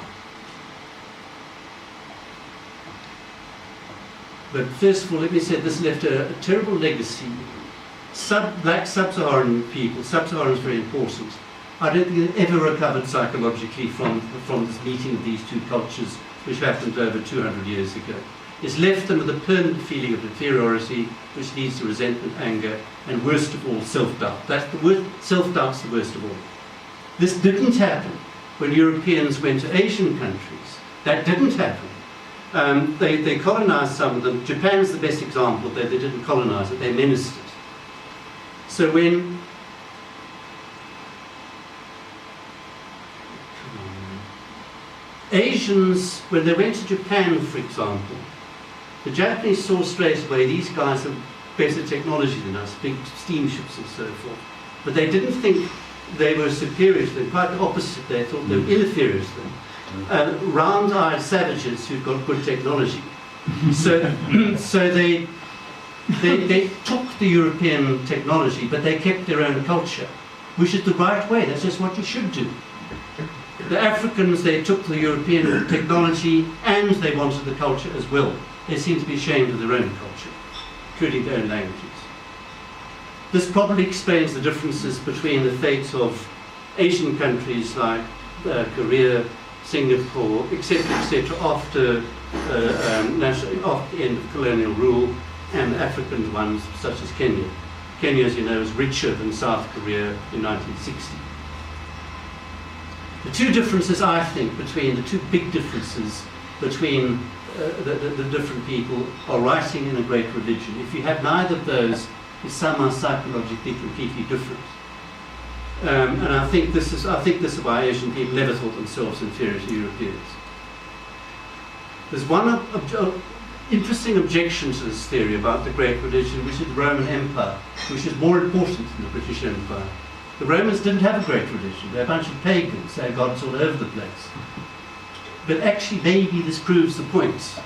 But first of all, let me say this left a terrible legacy. Black sub-Saharan people, sub-Saharan is very important. I don't think they've ever recovered psychologically from this meeting of these two cultures, which happened over 200 years ago. It's left them with a permanent feeling of inferiority, which leads to resentment, anger, and worst of all, self-doubt. Self-doubt's the worst of all. This didn't happen when Europeans went to Asian countries. That didn't happen. They colonized some of them. Japan's the best example that they didn't colonize it, they menaced it. So when Asians, when they went to Japan, for example, the Japanese saw straight away these guys have better technology than us, big steamships and so forth. But they didn't think they were superior to them, quite the opposite, they thought they were inferior to them. Round-eyed savages who've got good technology. So they took the European technology, but they kept their own culture, which is the right way. That's just what you should do. The Africans, they took the European technology and they wanted the culture as well. They seem to be ashamed of their own culture, including their own languages. This probably explains the differences between the fate of Asian countries like Korea, Singapore, etc., after the end of colonial rule, and African ones such as Kenya. Kenya, as you know, is richer than South Korea in 1960. The two differences, I think, the two big differences between the different people are writing and a great religion. If you have neither of those, you're somehow psychologically completely different. And I think this is why Asian people never thought themselves inferior to Europeans. There's one interesting objection to this theory about the great religion, which is the Roman Empire, which is more important than the British Empire. The Romans didn't have a great religion. They're a bunch of pagans. They had gods all over the place. But actually, maybe this proves the point.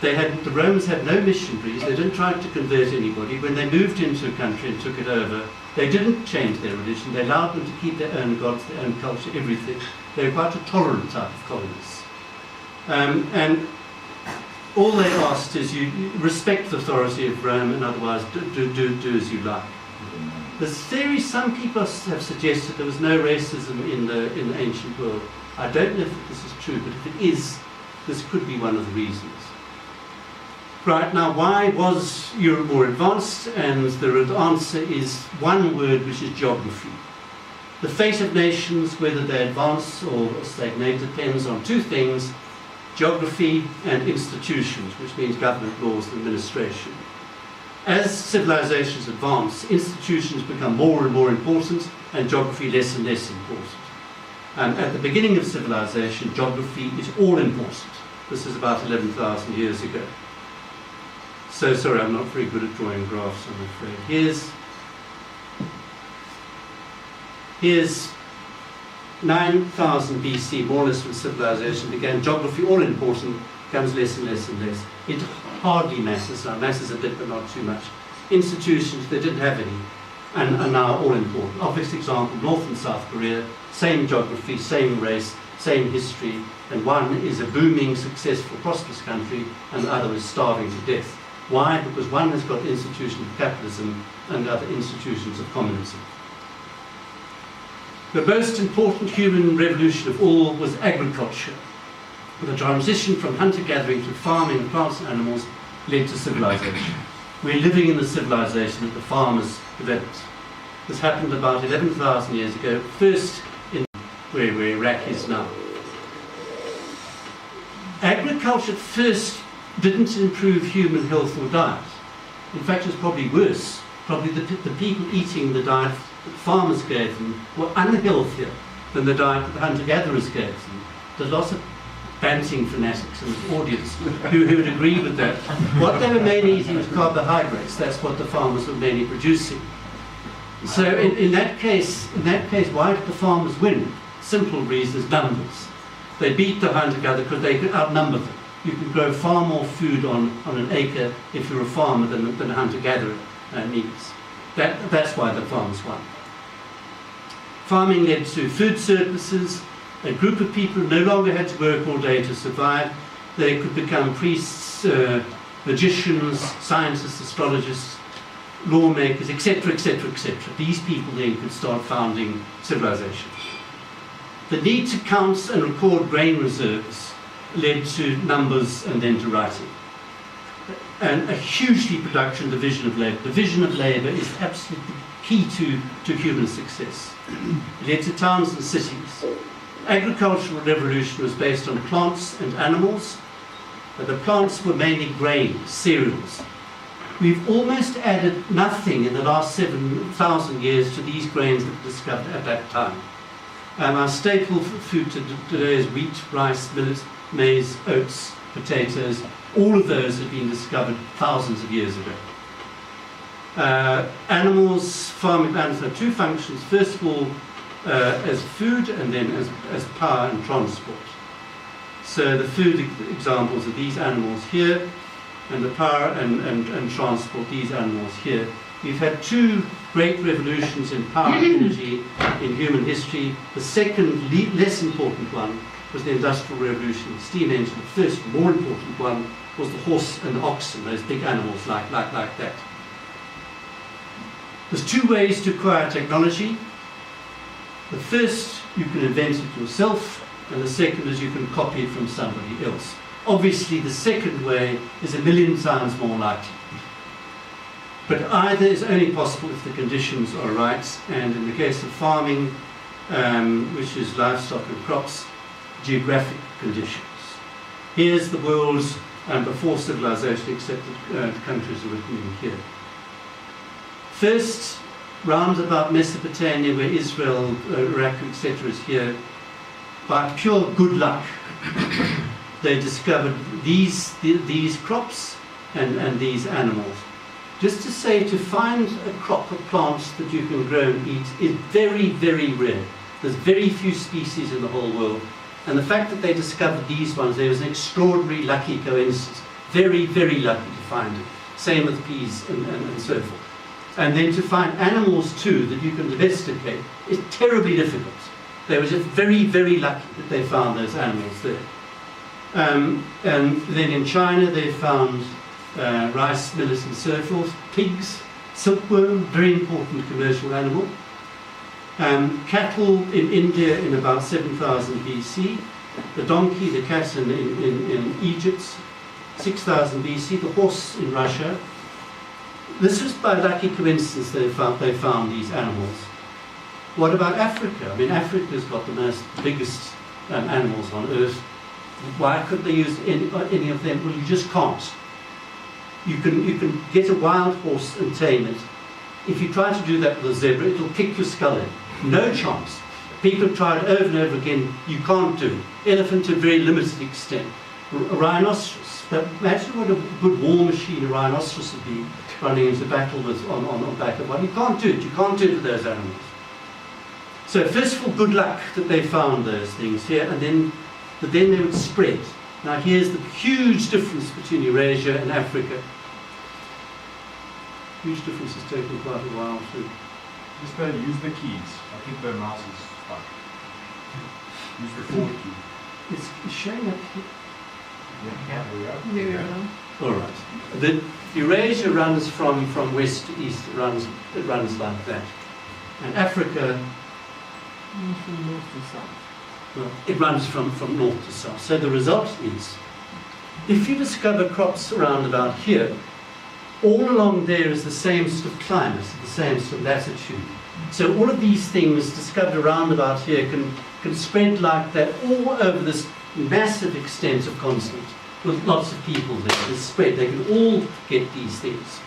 The Romans had no missionaries. They didn't try to convert anybody. When they moved into a country and took it over, they didn't change their religion. They allowed them to keep their own gods, their own culture, everything. They were quite a tolerant type of colonists. And all they asked is you respect the authority of Rome and otherwise do as you like. The theory, some people have suggested there was no racism in the ancient world. I don't know if this is true, but if it is, this could be one of the reasons. Right, now why was Europe more advanced? And the answer is one word, which is geography. The fate of nations, whether they advance or stagnate, depends on two things: geography and institutions, which means government, laws, and administration. As civilizations advance, institutions become more and more important, and geography less and less important. At the beginning of civilization, geography is all important. This is about 11,000 years ago. So sorry, I'm not very good at drawing graphs, I'm afraid. Here's 9,000 BC, more or less when civilization began. Geography, all important, becomes less and less and less. It hardly matters now. Matters a bit, but not too much. Institutions, they didn't have any, and are now all important. Obvious example, North and South Korea, same geography, same race, same history, and one is a booming, successful, prosperous country, and the other is starving to death. Why? Because one has got institutions of capitalism and the other institutions of communism. The most important human revolution of all was agriculture. The transition from hunter-gathering to farming and plants and animals led to civilization. We're living in the civilization that the farmers developed. This happened about 11,000 years ago, first in where Iraq is now. Agriculture at first didn't improve human health or diet. In fact, it was probably worse. Probably the people eating the diet that farmers gave them were unhealthier than the diet that the hunter-gatherers gave them. There's lots of banting fanatics in this audience who would agree with that. What they were mainly eating was carbohydrates. That's what the farmers were mainly producing. So in that case, why did the farmers win? Simple reasons, numbers. They beat the hunter-gatherer because they could outnumber them. You can grow far more food on an acre if you're a farmer than a hunter-gatherer needs. That's why the farmers won. Farming led to food surpluses. A group of people no longer had to work all day to survive. They could become priests, magicians, scientists, astrologists, lawmakers, etc., etc., etc. These people then could start founding civilization. The need to count and record grain reserves led to numbers and then to writing. And a hugely production division of labour. Division of labour is absolutely key to human success. It led to towns and cities. Agricultural revolution was based on plants and animals. The plants were mainly grain, cereals. We've almost added nothing in the last 7,000 years to these grains that were discovered at that time. Our staple food today is wheat, rice, millet, maize, oats, potatoes. All of those have been discovered thousands of years ago. Farming animals have two functions. First of all, as food, and then as power and transport. So the food examples are these animals here, and the power and transport, these animals here. We've had two great revolutions in power and energy in human history. The second, less important one, was the Industrial Revolution, the steam engine. The first, more important one, was the horse and the oxen, those big animals like that. There's two ways to acquire technology. The first, you can invent it yourself, and the second is you can copy it from somebody else. Obviously, the second way is 1,000,000 times more likely. But either is only possible if the conditions are right, and in the case of farming, which is livestock and crops, geographic conditions. Here's the world before civilization, except the countries are written in here. First, round about Mesopotamia, where Israel, Iraq, etc. is here, by pure good luck, they discovered these crops and these animals. Just to say, to find a crop of plants that you can grow and eat is very, very rare. There's very few species in the whole world. And the fact that they discovered these ones, there was an extraordinary lucky coincidence. Very, very lucky to find it. Same with peas and so forth. And then to find animals too that you can domesticate is terribly difficult. They were just very, very lucky that they found those animals there. And then in China they found rice, millet and so forth, pigs, silkworm, very important commercial animal. Cattle in India in about 7000 BC, the donkey, the cat in Egypt, 6000 BC, the horse in Russia. This was by lucky coincidence they found these animals. What about Africa? I mean, Africa's got the biggest animals on earth. Why couldn't they use any of them? Well, you just can't. You can get a wild horse and tame it. If you try to do that with a zebra, it'll kick your skull in. No chance. People have tried over and over again. You can't do it. Elephant to a very limited extent. A rhinoceros. But imagine what a good war machine a rhinoceros would be running into battle with on the back of one. You can't do it. You can't do it with those animals. So first of all, good luck that they found those things here, and then they would spread. Now here's the huge difference between Eurasia and Africa. Huge difference has taken quite a while to... Just use the keys. I think the mouse is stuck. Use the forward key. It's showing up here. Yeah, there we go. There we go. All right. The Eurasia runs from west to east. It runs like that. And Africa, From north to south. well, it runs from north to south. So the result is, if you discover crops around about here, all along there is the same sort of climate, the same sort of latitude. So all of these things discovered around about here can spread like that all over this massive extent of continent with lots of people there. It's spread. They can all get these things.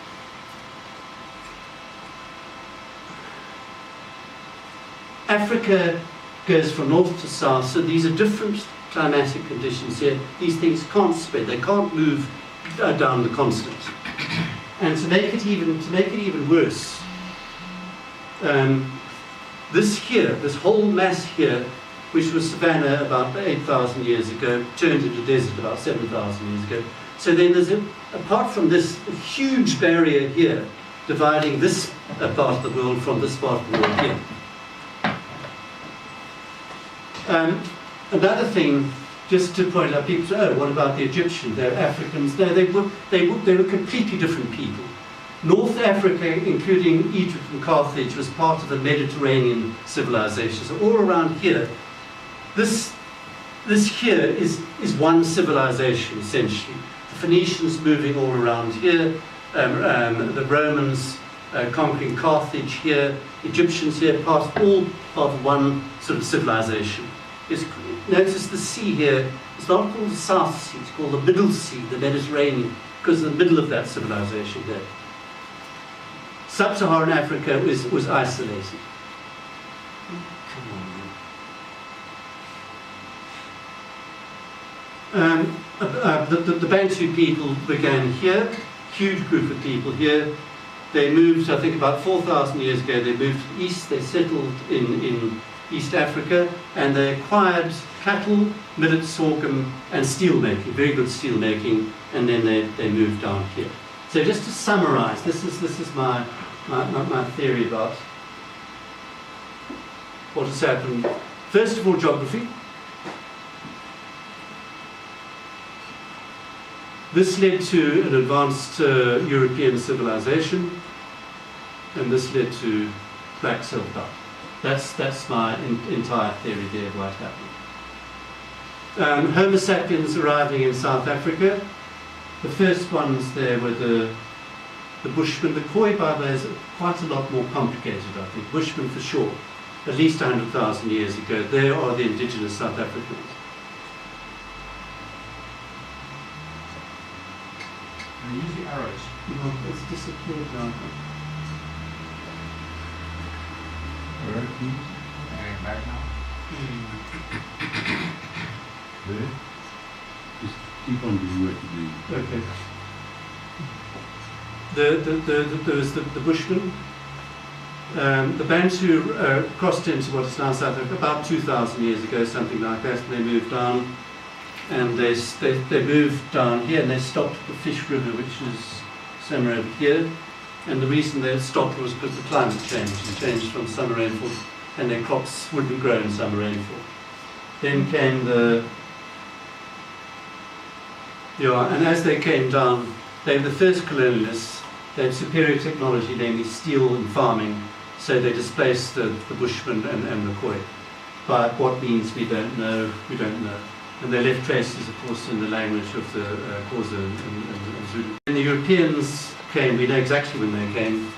Africa goes from north to south, so these are different climatic conditions here. These things can't spread. They can't move down the continent. And to make it even worse, this whole mass here, which was savanna about 8,000 years ago, turned into desert about 7,000 years ago. So then there's, apart from this, a huge barrier here, dividing this part of the world from this part of the world here. Another thing, just to point out, people say, oh, what about the Egyptians? They're Africans. No, they were completely different people. North Africa, including Egypt and Carthage, was part of the Mediterranean civilization. So all around here, this here is one civilization, essentially. The Phoenicians moving all around here, the Romans conquering Carthage here, Egyptians here, all part of one sort of civilization. Notice the sea here, it's not called the South Sea, it's called the Middle Sea, the Mediterranean, because in the middle of that civilization there. Sub-Saharan Africa was isolated. The Bantu people began here, huge group of people here. They moved, I think about 4,000 years ago, they moved to the east, they settled in East Africa, and they acquired cattle, millet, sorghum, and steel making, very good steel making, and then they moved down here. So just to summarize, this is my theory about what has happened. First of all, geography. This led to an advanced European civilization, and this led to black self-doubt. That's my entire theory there of what happened. Homo sapiens arriving in South Africa. The first ones there were the Bushmen. The Khoi, by the way, is quite a lot more complicated, I think. Bushmen for sure. At least 100,000 years ago. They are the indigenous South Africans. And use the arrows. No, it's disappeared now. Alright, and back now. Really? Is keep on doing what you do. Okay. There was the Bushmen. The Bantu crossed into what is now South Africa about 2,000 years ago, something like that, and they moved down. And they moved down here and they stopped at the Fish River, which is somewhere over here. And the reason they stopped was because the climate changed. It changed from summer rainfall, and their crops wouldn't grow in summer rainfall. Then came and as they came down, they were the first colonialists. They had superior technology, namely steel and farming, so they displaced the Bushmen and the Khoi. By what means we don't know. And they left traces, of course, in the language of the Xhosa and Zulu. When the Europeans came, we know exactly when they came.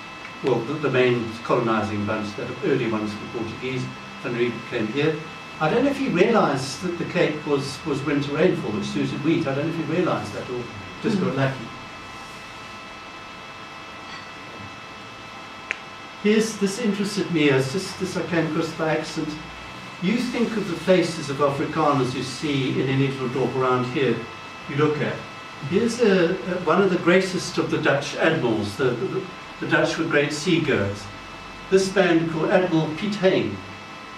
Well, the main colonising bunch, the early ones, the Portuguese, Van Riebeeck came here. I don't know if he realised that the Cape was winter rainfall, which suited wheat. I don't know if he realised that or just got lucky. This interested me, as this I came across by accident. You think of the faces of Afrikaners you see in any little dorp around here you look at. Here's one of the greatest of the Dutch admirals. The Dutch were great seagoers. This man called Admiral Piet Hein.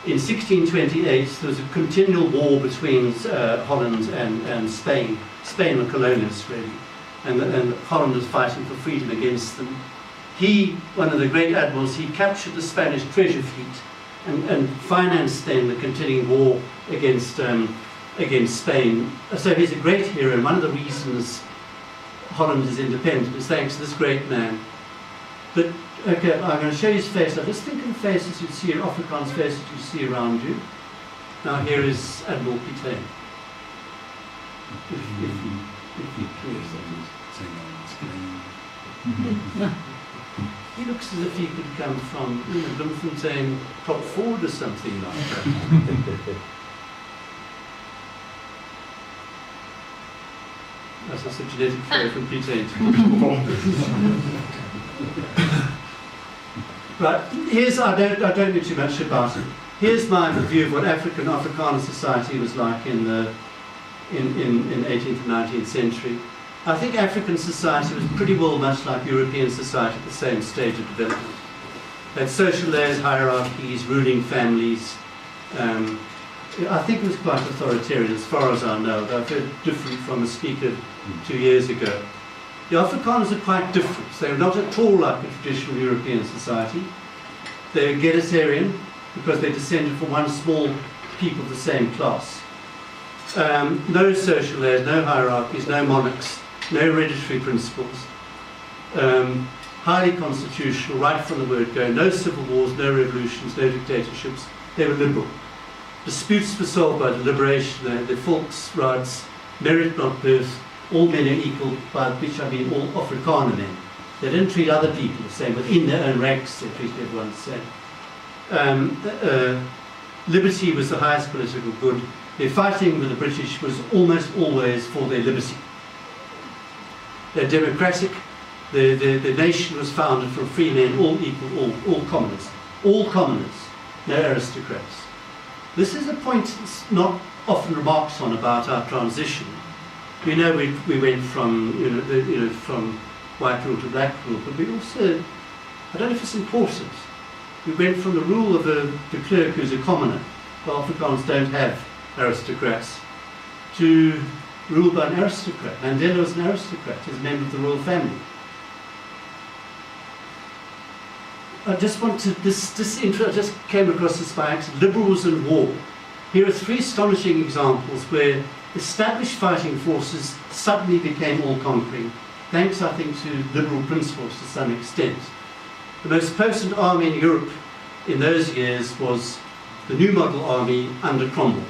In 1628, there was a continual war between Holland and Spain. Spain were colonialists, really, and Holland was fighting for freedom against them. He, one of the great admirals, he captured the Spanish treasure fleet and financed then the continuing war against Spain. So he's a great hero, and one of the reasons Holland is independent is thanks to this great man. But, okay, I'm going to show you his face. Now just think of the faces you see, Afrikaans faces you see around you. Now here is Admiral Piet Hein. If he clears that. He looks as if he could come from Bloemfontein top forward or something like that. That's a genetic flow from Piet Hein. Right, I don't know too much about it. Here's my view of what Afrikaner society was like in 18th and 19th century. I think African society was pretty well much like European society at the same stage of development. They had social layers, hierarchies, ruling families. I think it was quite authoritarian as far as I know. I've heard different from a speaker 2 years ago. The Afrikaners are quite different. They're not at all like a traditional European society. They're egalitarian because they descended from one small people of the same class. No social layers, no hierarchies, no monarchs, no hereditary principles. Highly constitutional, right from the word go. No civil wars, no revolutions, no dictatorships. They were liberal. Disputes were solved by deliberation. They had their volksrights, merit not birth. All men are equal, by which I mean all Afrikaner men. They didn't treat other people the same, within their own ranks they treated everyone the same. Liberty was the highest political good. Their fighting with the British was almost always for their liberty. They're democratic. The nation was founded from free men, all equal, all commoners. All commoners, no aristocrats. This is a point that's not often remarked on about our transition. We know we went from from white rule to black rule, but we also, I don't know if it's important, we went from the rule of the clerk who's a commoner, well, Afrikaners don't have aristocrats, to rule by an aristocrat. Mandela was an aristocrat, he's a member of the royal family. I just want to, this intro, I just came across this by accident, liberals and war. Here are 3 astonishing examples where established fighting forces suddenly became all-conquering, thanks, I think, to liberal principles to some extent. The most potent army in Europe in those years was the New Model Army under Cromwell.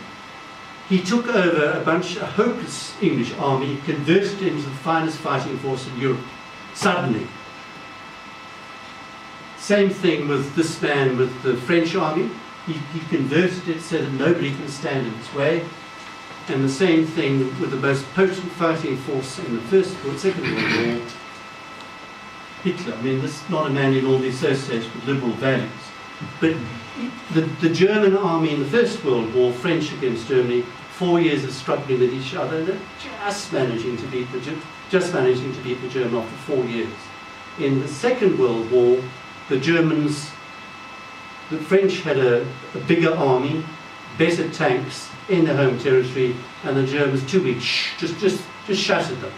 He took over a hopeless English army, converted it into the finest fighting force in Europe, suddenly. Same thing with this man with the French army. He converted it so that nobody can stand in its way. And the same thing with the most potent fighting force in the Second World War, Hitler. I mean, this is not a man you normally associate with liberal values. But the German army in the First World War, French against Germany, 4 years of struggling with each other, and they're just managing to beat the German after 4 years. In the Second World War, the French had a bigger army, better tanks in their home territory, and the Germans, 2 weeks, just shattered them.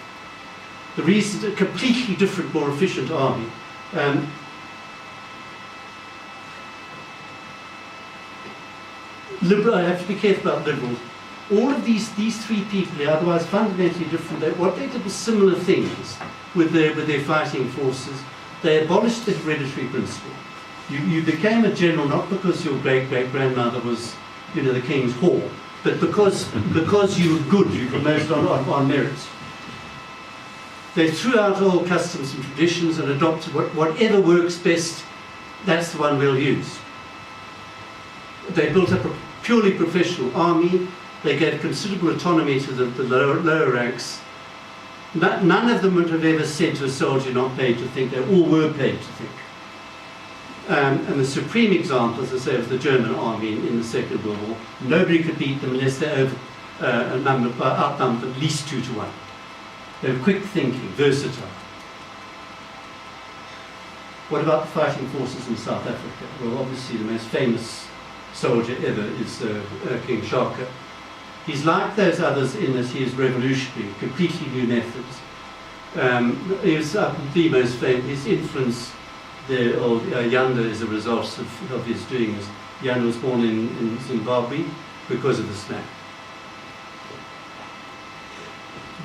The reason, a completely different, more efficient army. I have to be careful about liberals. All of these three people here, otherwise fundamentally different, what they did was similar things with their fighting forces. They abolished the hereditary principle. You became a general not because your great-great-grandmother was, the king's whore, but because you were good, you promoted on merit. They threw out old customs and traditions and adopted whatever works best, that's the one we'll use. They built up a purely professional army. They gave considerable autonomy to the lower ranks. None of them would have ever said to a soldier not paid to think. They all were paid to think. And the supreme example, as I say, of the German army in the Second World War. Nobody could beat them unless they outnumbered at least 2 to 1. They were quick thinking, versatile. What about the fighting forces in South Africa? Well, obviously the most famous soldier ever is King Shaka. He's like those others in that he is revolutionary, completely new methods. He was the most famous. His influence there, Yanda, is a result of his doing this. Yanda was born in Zimbabwe because of the snap.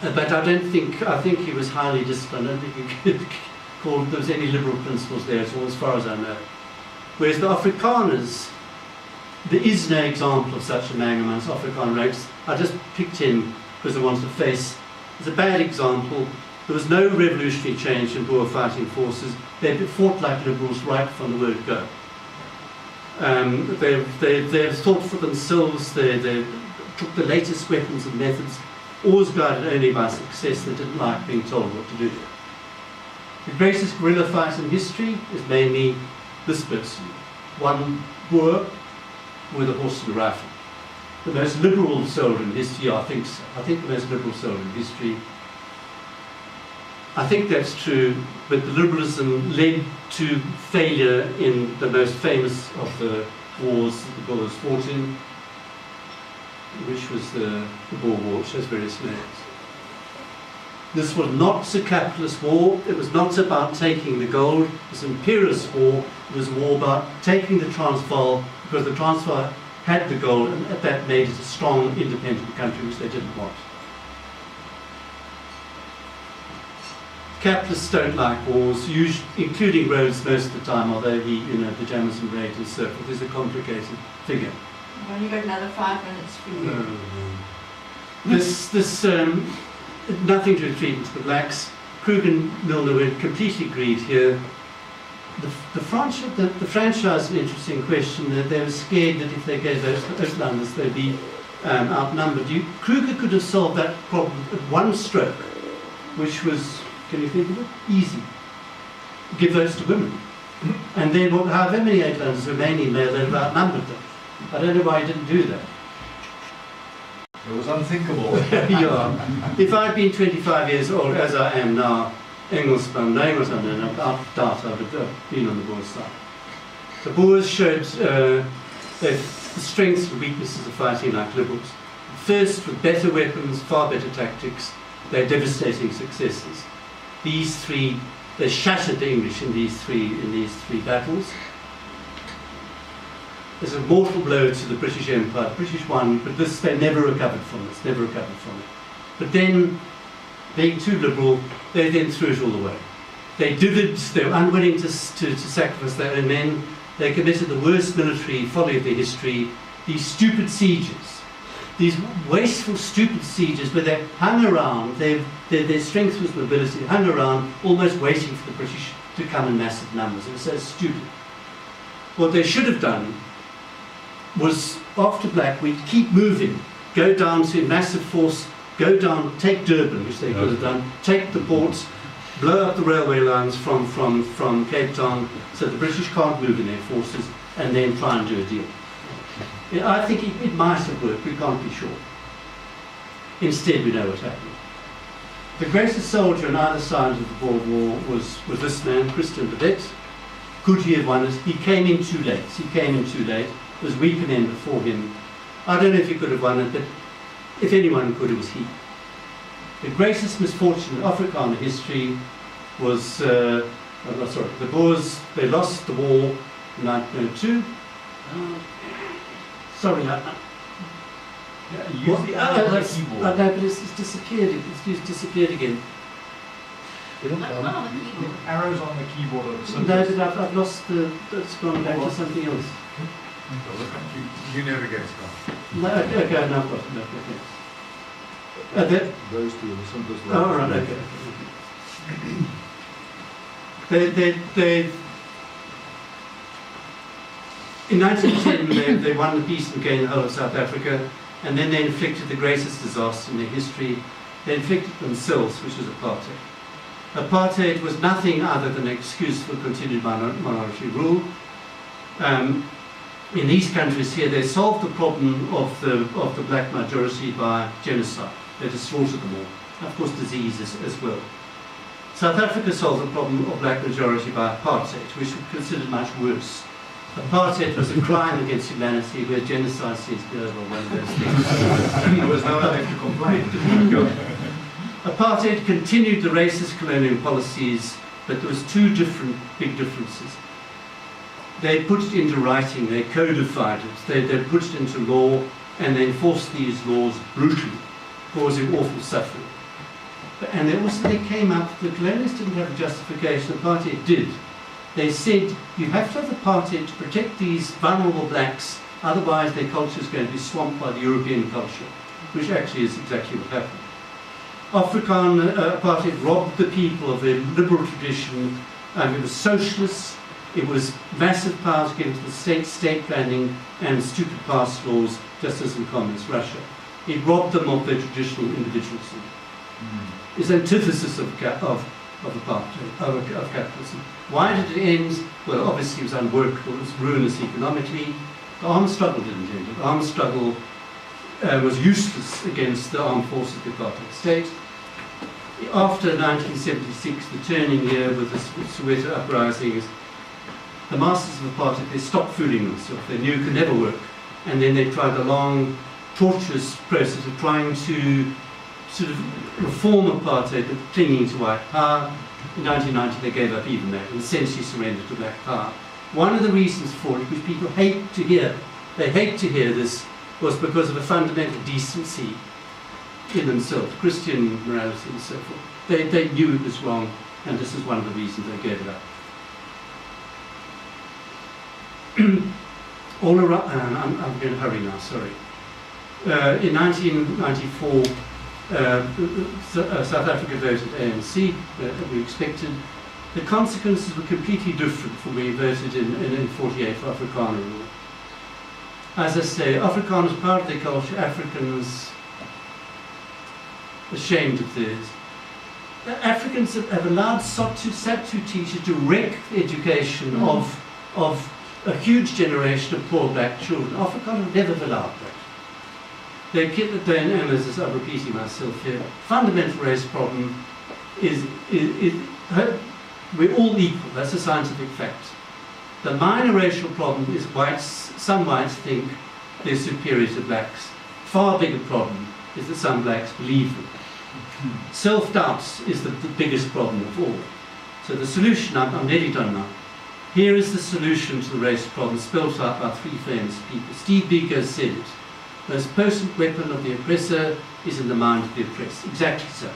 But I think he was highly disciplined. I don't think you could call there was any liberal principles there at all, as far as I know. Whereas the Afrikaners, there is no example of such a man amongst Afrikaner ranks. I just picked him because I wanted to face. It's a bad example. There was no revolutionary change in Boer fighting forces. They fought like liberals right from the word go. They thought for themselves. They took the latest weapons and methods, always guided only by success. They didn't like being told what to do. The greatest guerrilla fight in history is mainly this person. One Boer with a horse and a rifle. The most liberal soldier in history, I think so. I think the most liberal soldier in history. I think that's true, but the liberalism led to failure in the most famous of the wars that the Boers fought in, which was the Boer War, which has various names. This was not a capitalist war. It was not about taking the gold. It was an imperialist war. It was a war about taking the Transvaal, because the Transvaal had the gold, and that made it a strong, independent country, which they didn't want. Capitalists don't like wars, including Rhodes most of the time, although he, pajamas and raid and so forth, is a complicated figure. I've only got another 5 minutes for you. This nothing to do with treatment for blacks. Krug and Milner were completely agreed here. The franchise is an interesting question. That they were scared that if they gave those Uitlanders, they'd be outnumbered. Kruger could have solved that problem at one stroke, which was, can you think of it? Easy. Give those to women. And then however many Uitlanders were mainly male, they'd have outnumbered them. I don't know why he didn't do that. It was unthinkable. Yeah. If I'd been 25 years old, as I am now, Engelsman, knowing what I know, I doubt I would have been on the Boers side. The Boers showed the strengths and weaknesses of fighting like liberals. First, with better weapons, far better tactics, their devastating successes. These three, they shattered the English in these three battles. There's a mortal blow to the British Empire. The British won, but they never recovered from this, never recovered from it. But then, being too liberal, they then threw it all away. They were unwilling to sacrifice their own men. They committed the worst military folly of their history, these stupid sieges, these wasteful, stupid sieges where they hung around, their strength was mobility, they hung around almost waiting for the British to come in massive numbers. It was so stupid. What they should have done was, after Black Week, keep moving, go down to massive force, go down, take Durban, which they could have done, take the ports, blow up the railway lines from Cape Town so the British can't move in their forces, and then try and do a deal. I think it might have worked, we can't be sure. Instead, we know what happened. The greatest soldier on either side of the Boer War was this man, Christian Ledet. Could he have won it? He came in too late. It was weak and end before him. I don't know if he could have won it, but if anyone could, it was he. The greatest misfortune in Afrikaner history was, the Boers, they lost the war in 1902. Use the arrow on the keyboard. No, but it's disappeared. It's disappeared again. Arrows on the keyboard or the No, symbols. but I've lost the. It's gone back to something else. You never get Scott. No, okay, no, I've got it. Okay. Those two are the simplest. Oh, right, okay. They in 1910 they won the peace and gained the whole of South Africa, and then they inflicted the greatest disaster in their history. They inflicted themselves, which was apartheid. Apartheid was nothing other than an excuse for continued minority rule. In these countries here, they solved the problem of the black majority by genocide. They just slaughtered them all. Of course, diseases as well. South Africa solved the problem of black majority by apartheid, which was considered much worse. Apartheid was a crime against humanity, where genocide seems to be over one of those things. There was no one left to complain. Apartheid continued the racist colonial policies, but there was two big differences. They put it into writing, they codified it, they put it into law, and they enforced these laws brutally, causing awful suffering. And they came up, the colonialists didn't have a justification, apartheid did. They said, you have to have apartheid to protect these vulnerable blacks, otherwise their culture is going to be swamped by the European culture, which actually is exactly what happened. Apartheid robbed the people of their liberal tradition. It was socialist, it was massive powers given to the state planning and stupid pass laws, just as in communist Russia. It robbed them of their traditional individualism. It's antithesis of apartheid, of capitalism. Why did it end? Well, obviously it was unworkable, it was ruinous economically. The armed struggle didn't end it. The armed struggle was useless against the armed forces of the apartheid state. After 1976, the turning year with the Soweto uprisings, the masters of apartheid, they stopped fooling themselves. They knew it could never work. And then they tried a long, tortuous process of trying to sort of reform apartheid, but clinging to white power. In 1990, they gave up even that and essentially surrendered to black power. One of the reasons for it, which people hate to hear, they hate to hear this, was because of a fundamental decency in themselves, Christian morality and so forth. They knew it was wrong, and this is one of the reasons they gave it up. All around, I'm going to hurry now, sorry. In 1994, South Africa voted ANC, we expected. The consequences were completely different from when we voted in 48 for Afrikaner rule. As I say, Afrikaners are proud of their culture, Africans ashamed of theirs. Africans have allowed SATU teachers to wreck the education of a huge generation of poor black children. Afrikaners never have allowed that. They keep the day, and as I'm repeating myself here, fundamental race problem is we're all equal. That's a scientific fact. The minor racial problem is some whites think they're superior to blacks. Far bigger problem is that some blacks believe them. Self-doubt is the biggest problem of all. So the solution, I'm nearly done now. Here is the solution to the race problem, spelled out by three famous people. Steve Biko said it. The most potent weapon of the oppressor is in the mind of the oppressed. Exactly so.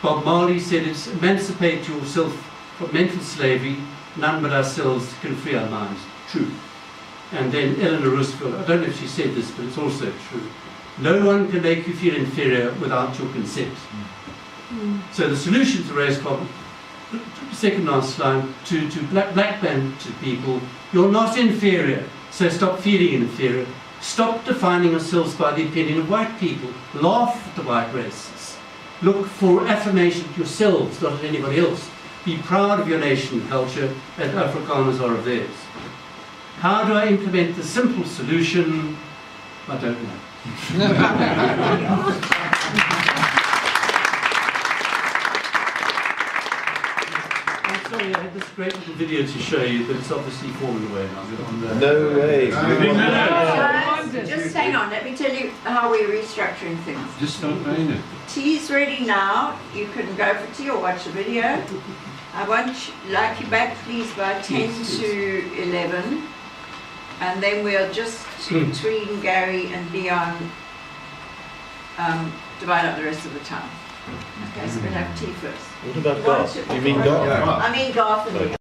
Bob Marley said it, emancipate yourself from mental slavery, none but ourselves can free our minds. True. And then Eleanor Roosevelt, I don't know if she said this, but it's also true. No one can make you feel inferior without your consent. So the solution to the race problem, second last slide, to black band to people, you're not inferior, so stop feeling inferior. Stop defining yourselves by the opinion of white people. Laugh at the white racists. Look for affirmation of yourselves, not at anybody else. Be proud of your nation and culture, as Afrikaners are of theirs. How do I implement the simple solution? I don't know. this great little video to show you that it's obviously fallen away now. No way. Just hang on, let me tell you how we're restructuring things. Just start playing it. Tea's ready now. You can go for tea or watch a video. I want like you back, please, by 10 to 11. And then we'll just, between Gary and Leon, divide up the rest of the time. Okay, so we'll have tea first. What about golf? You mean golf? I mean Garth and Leon.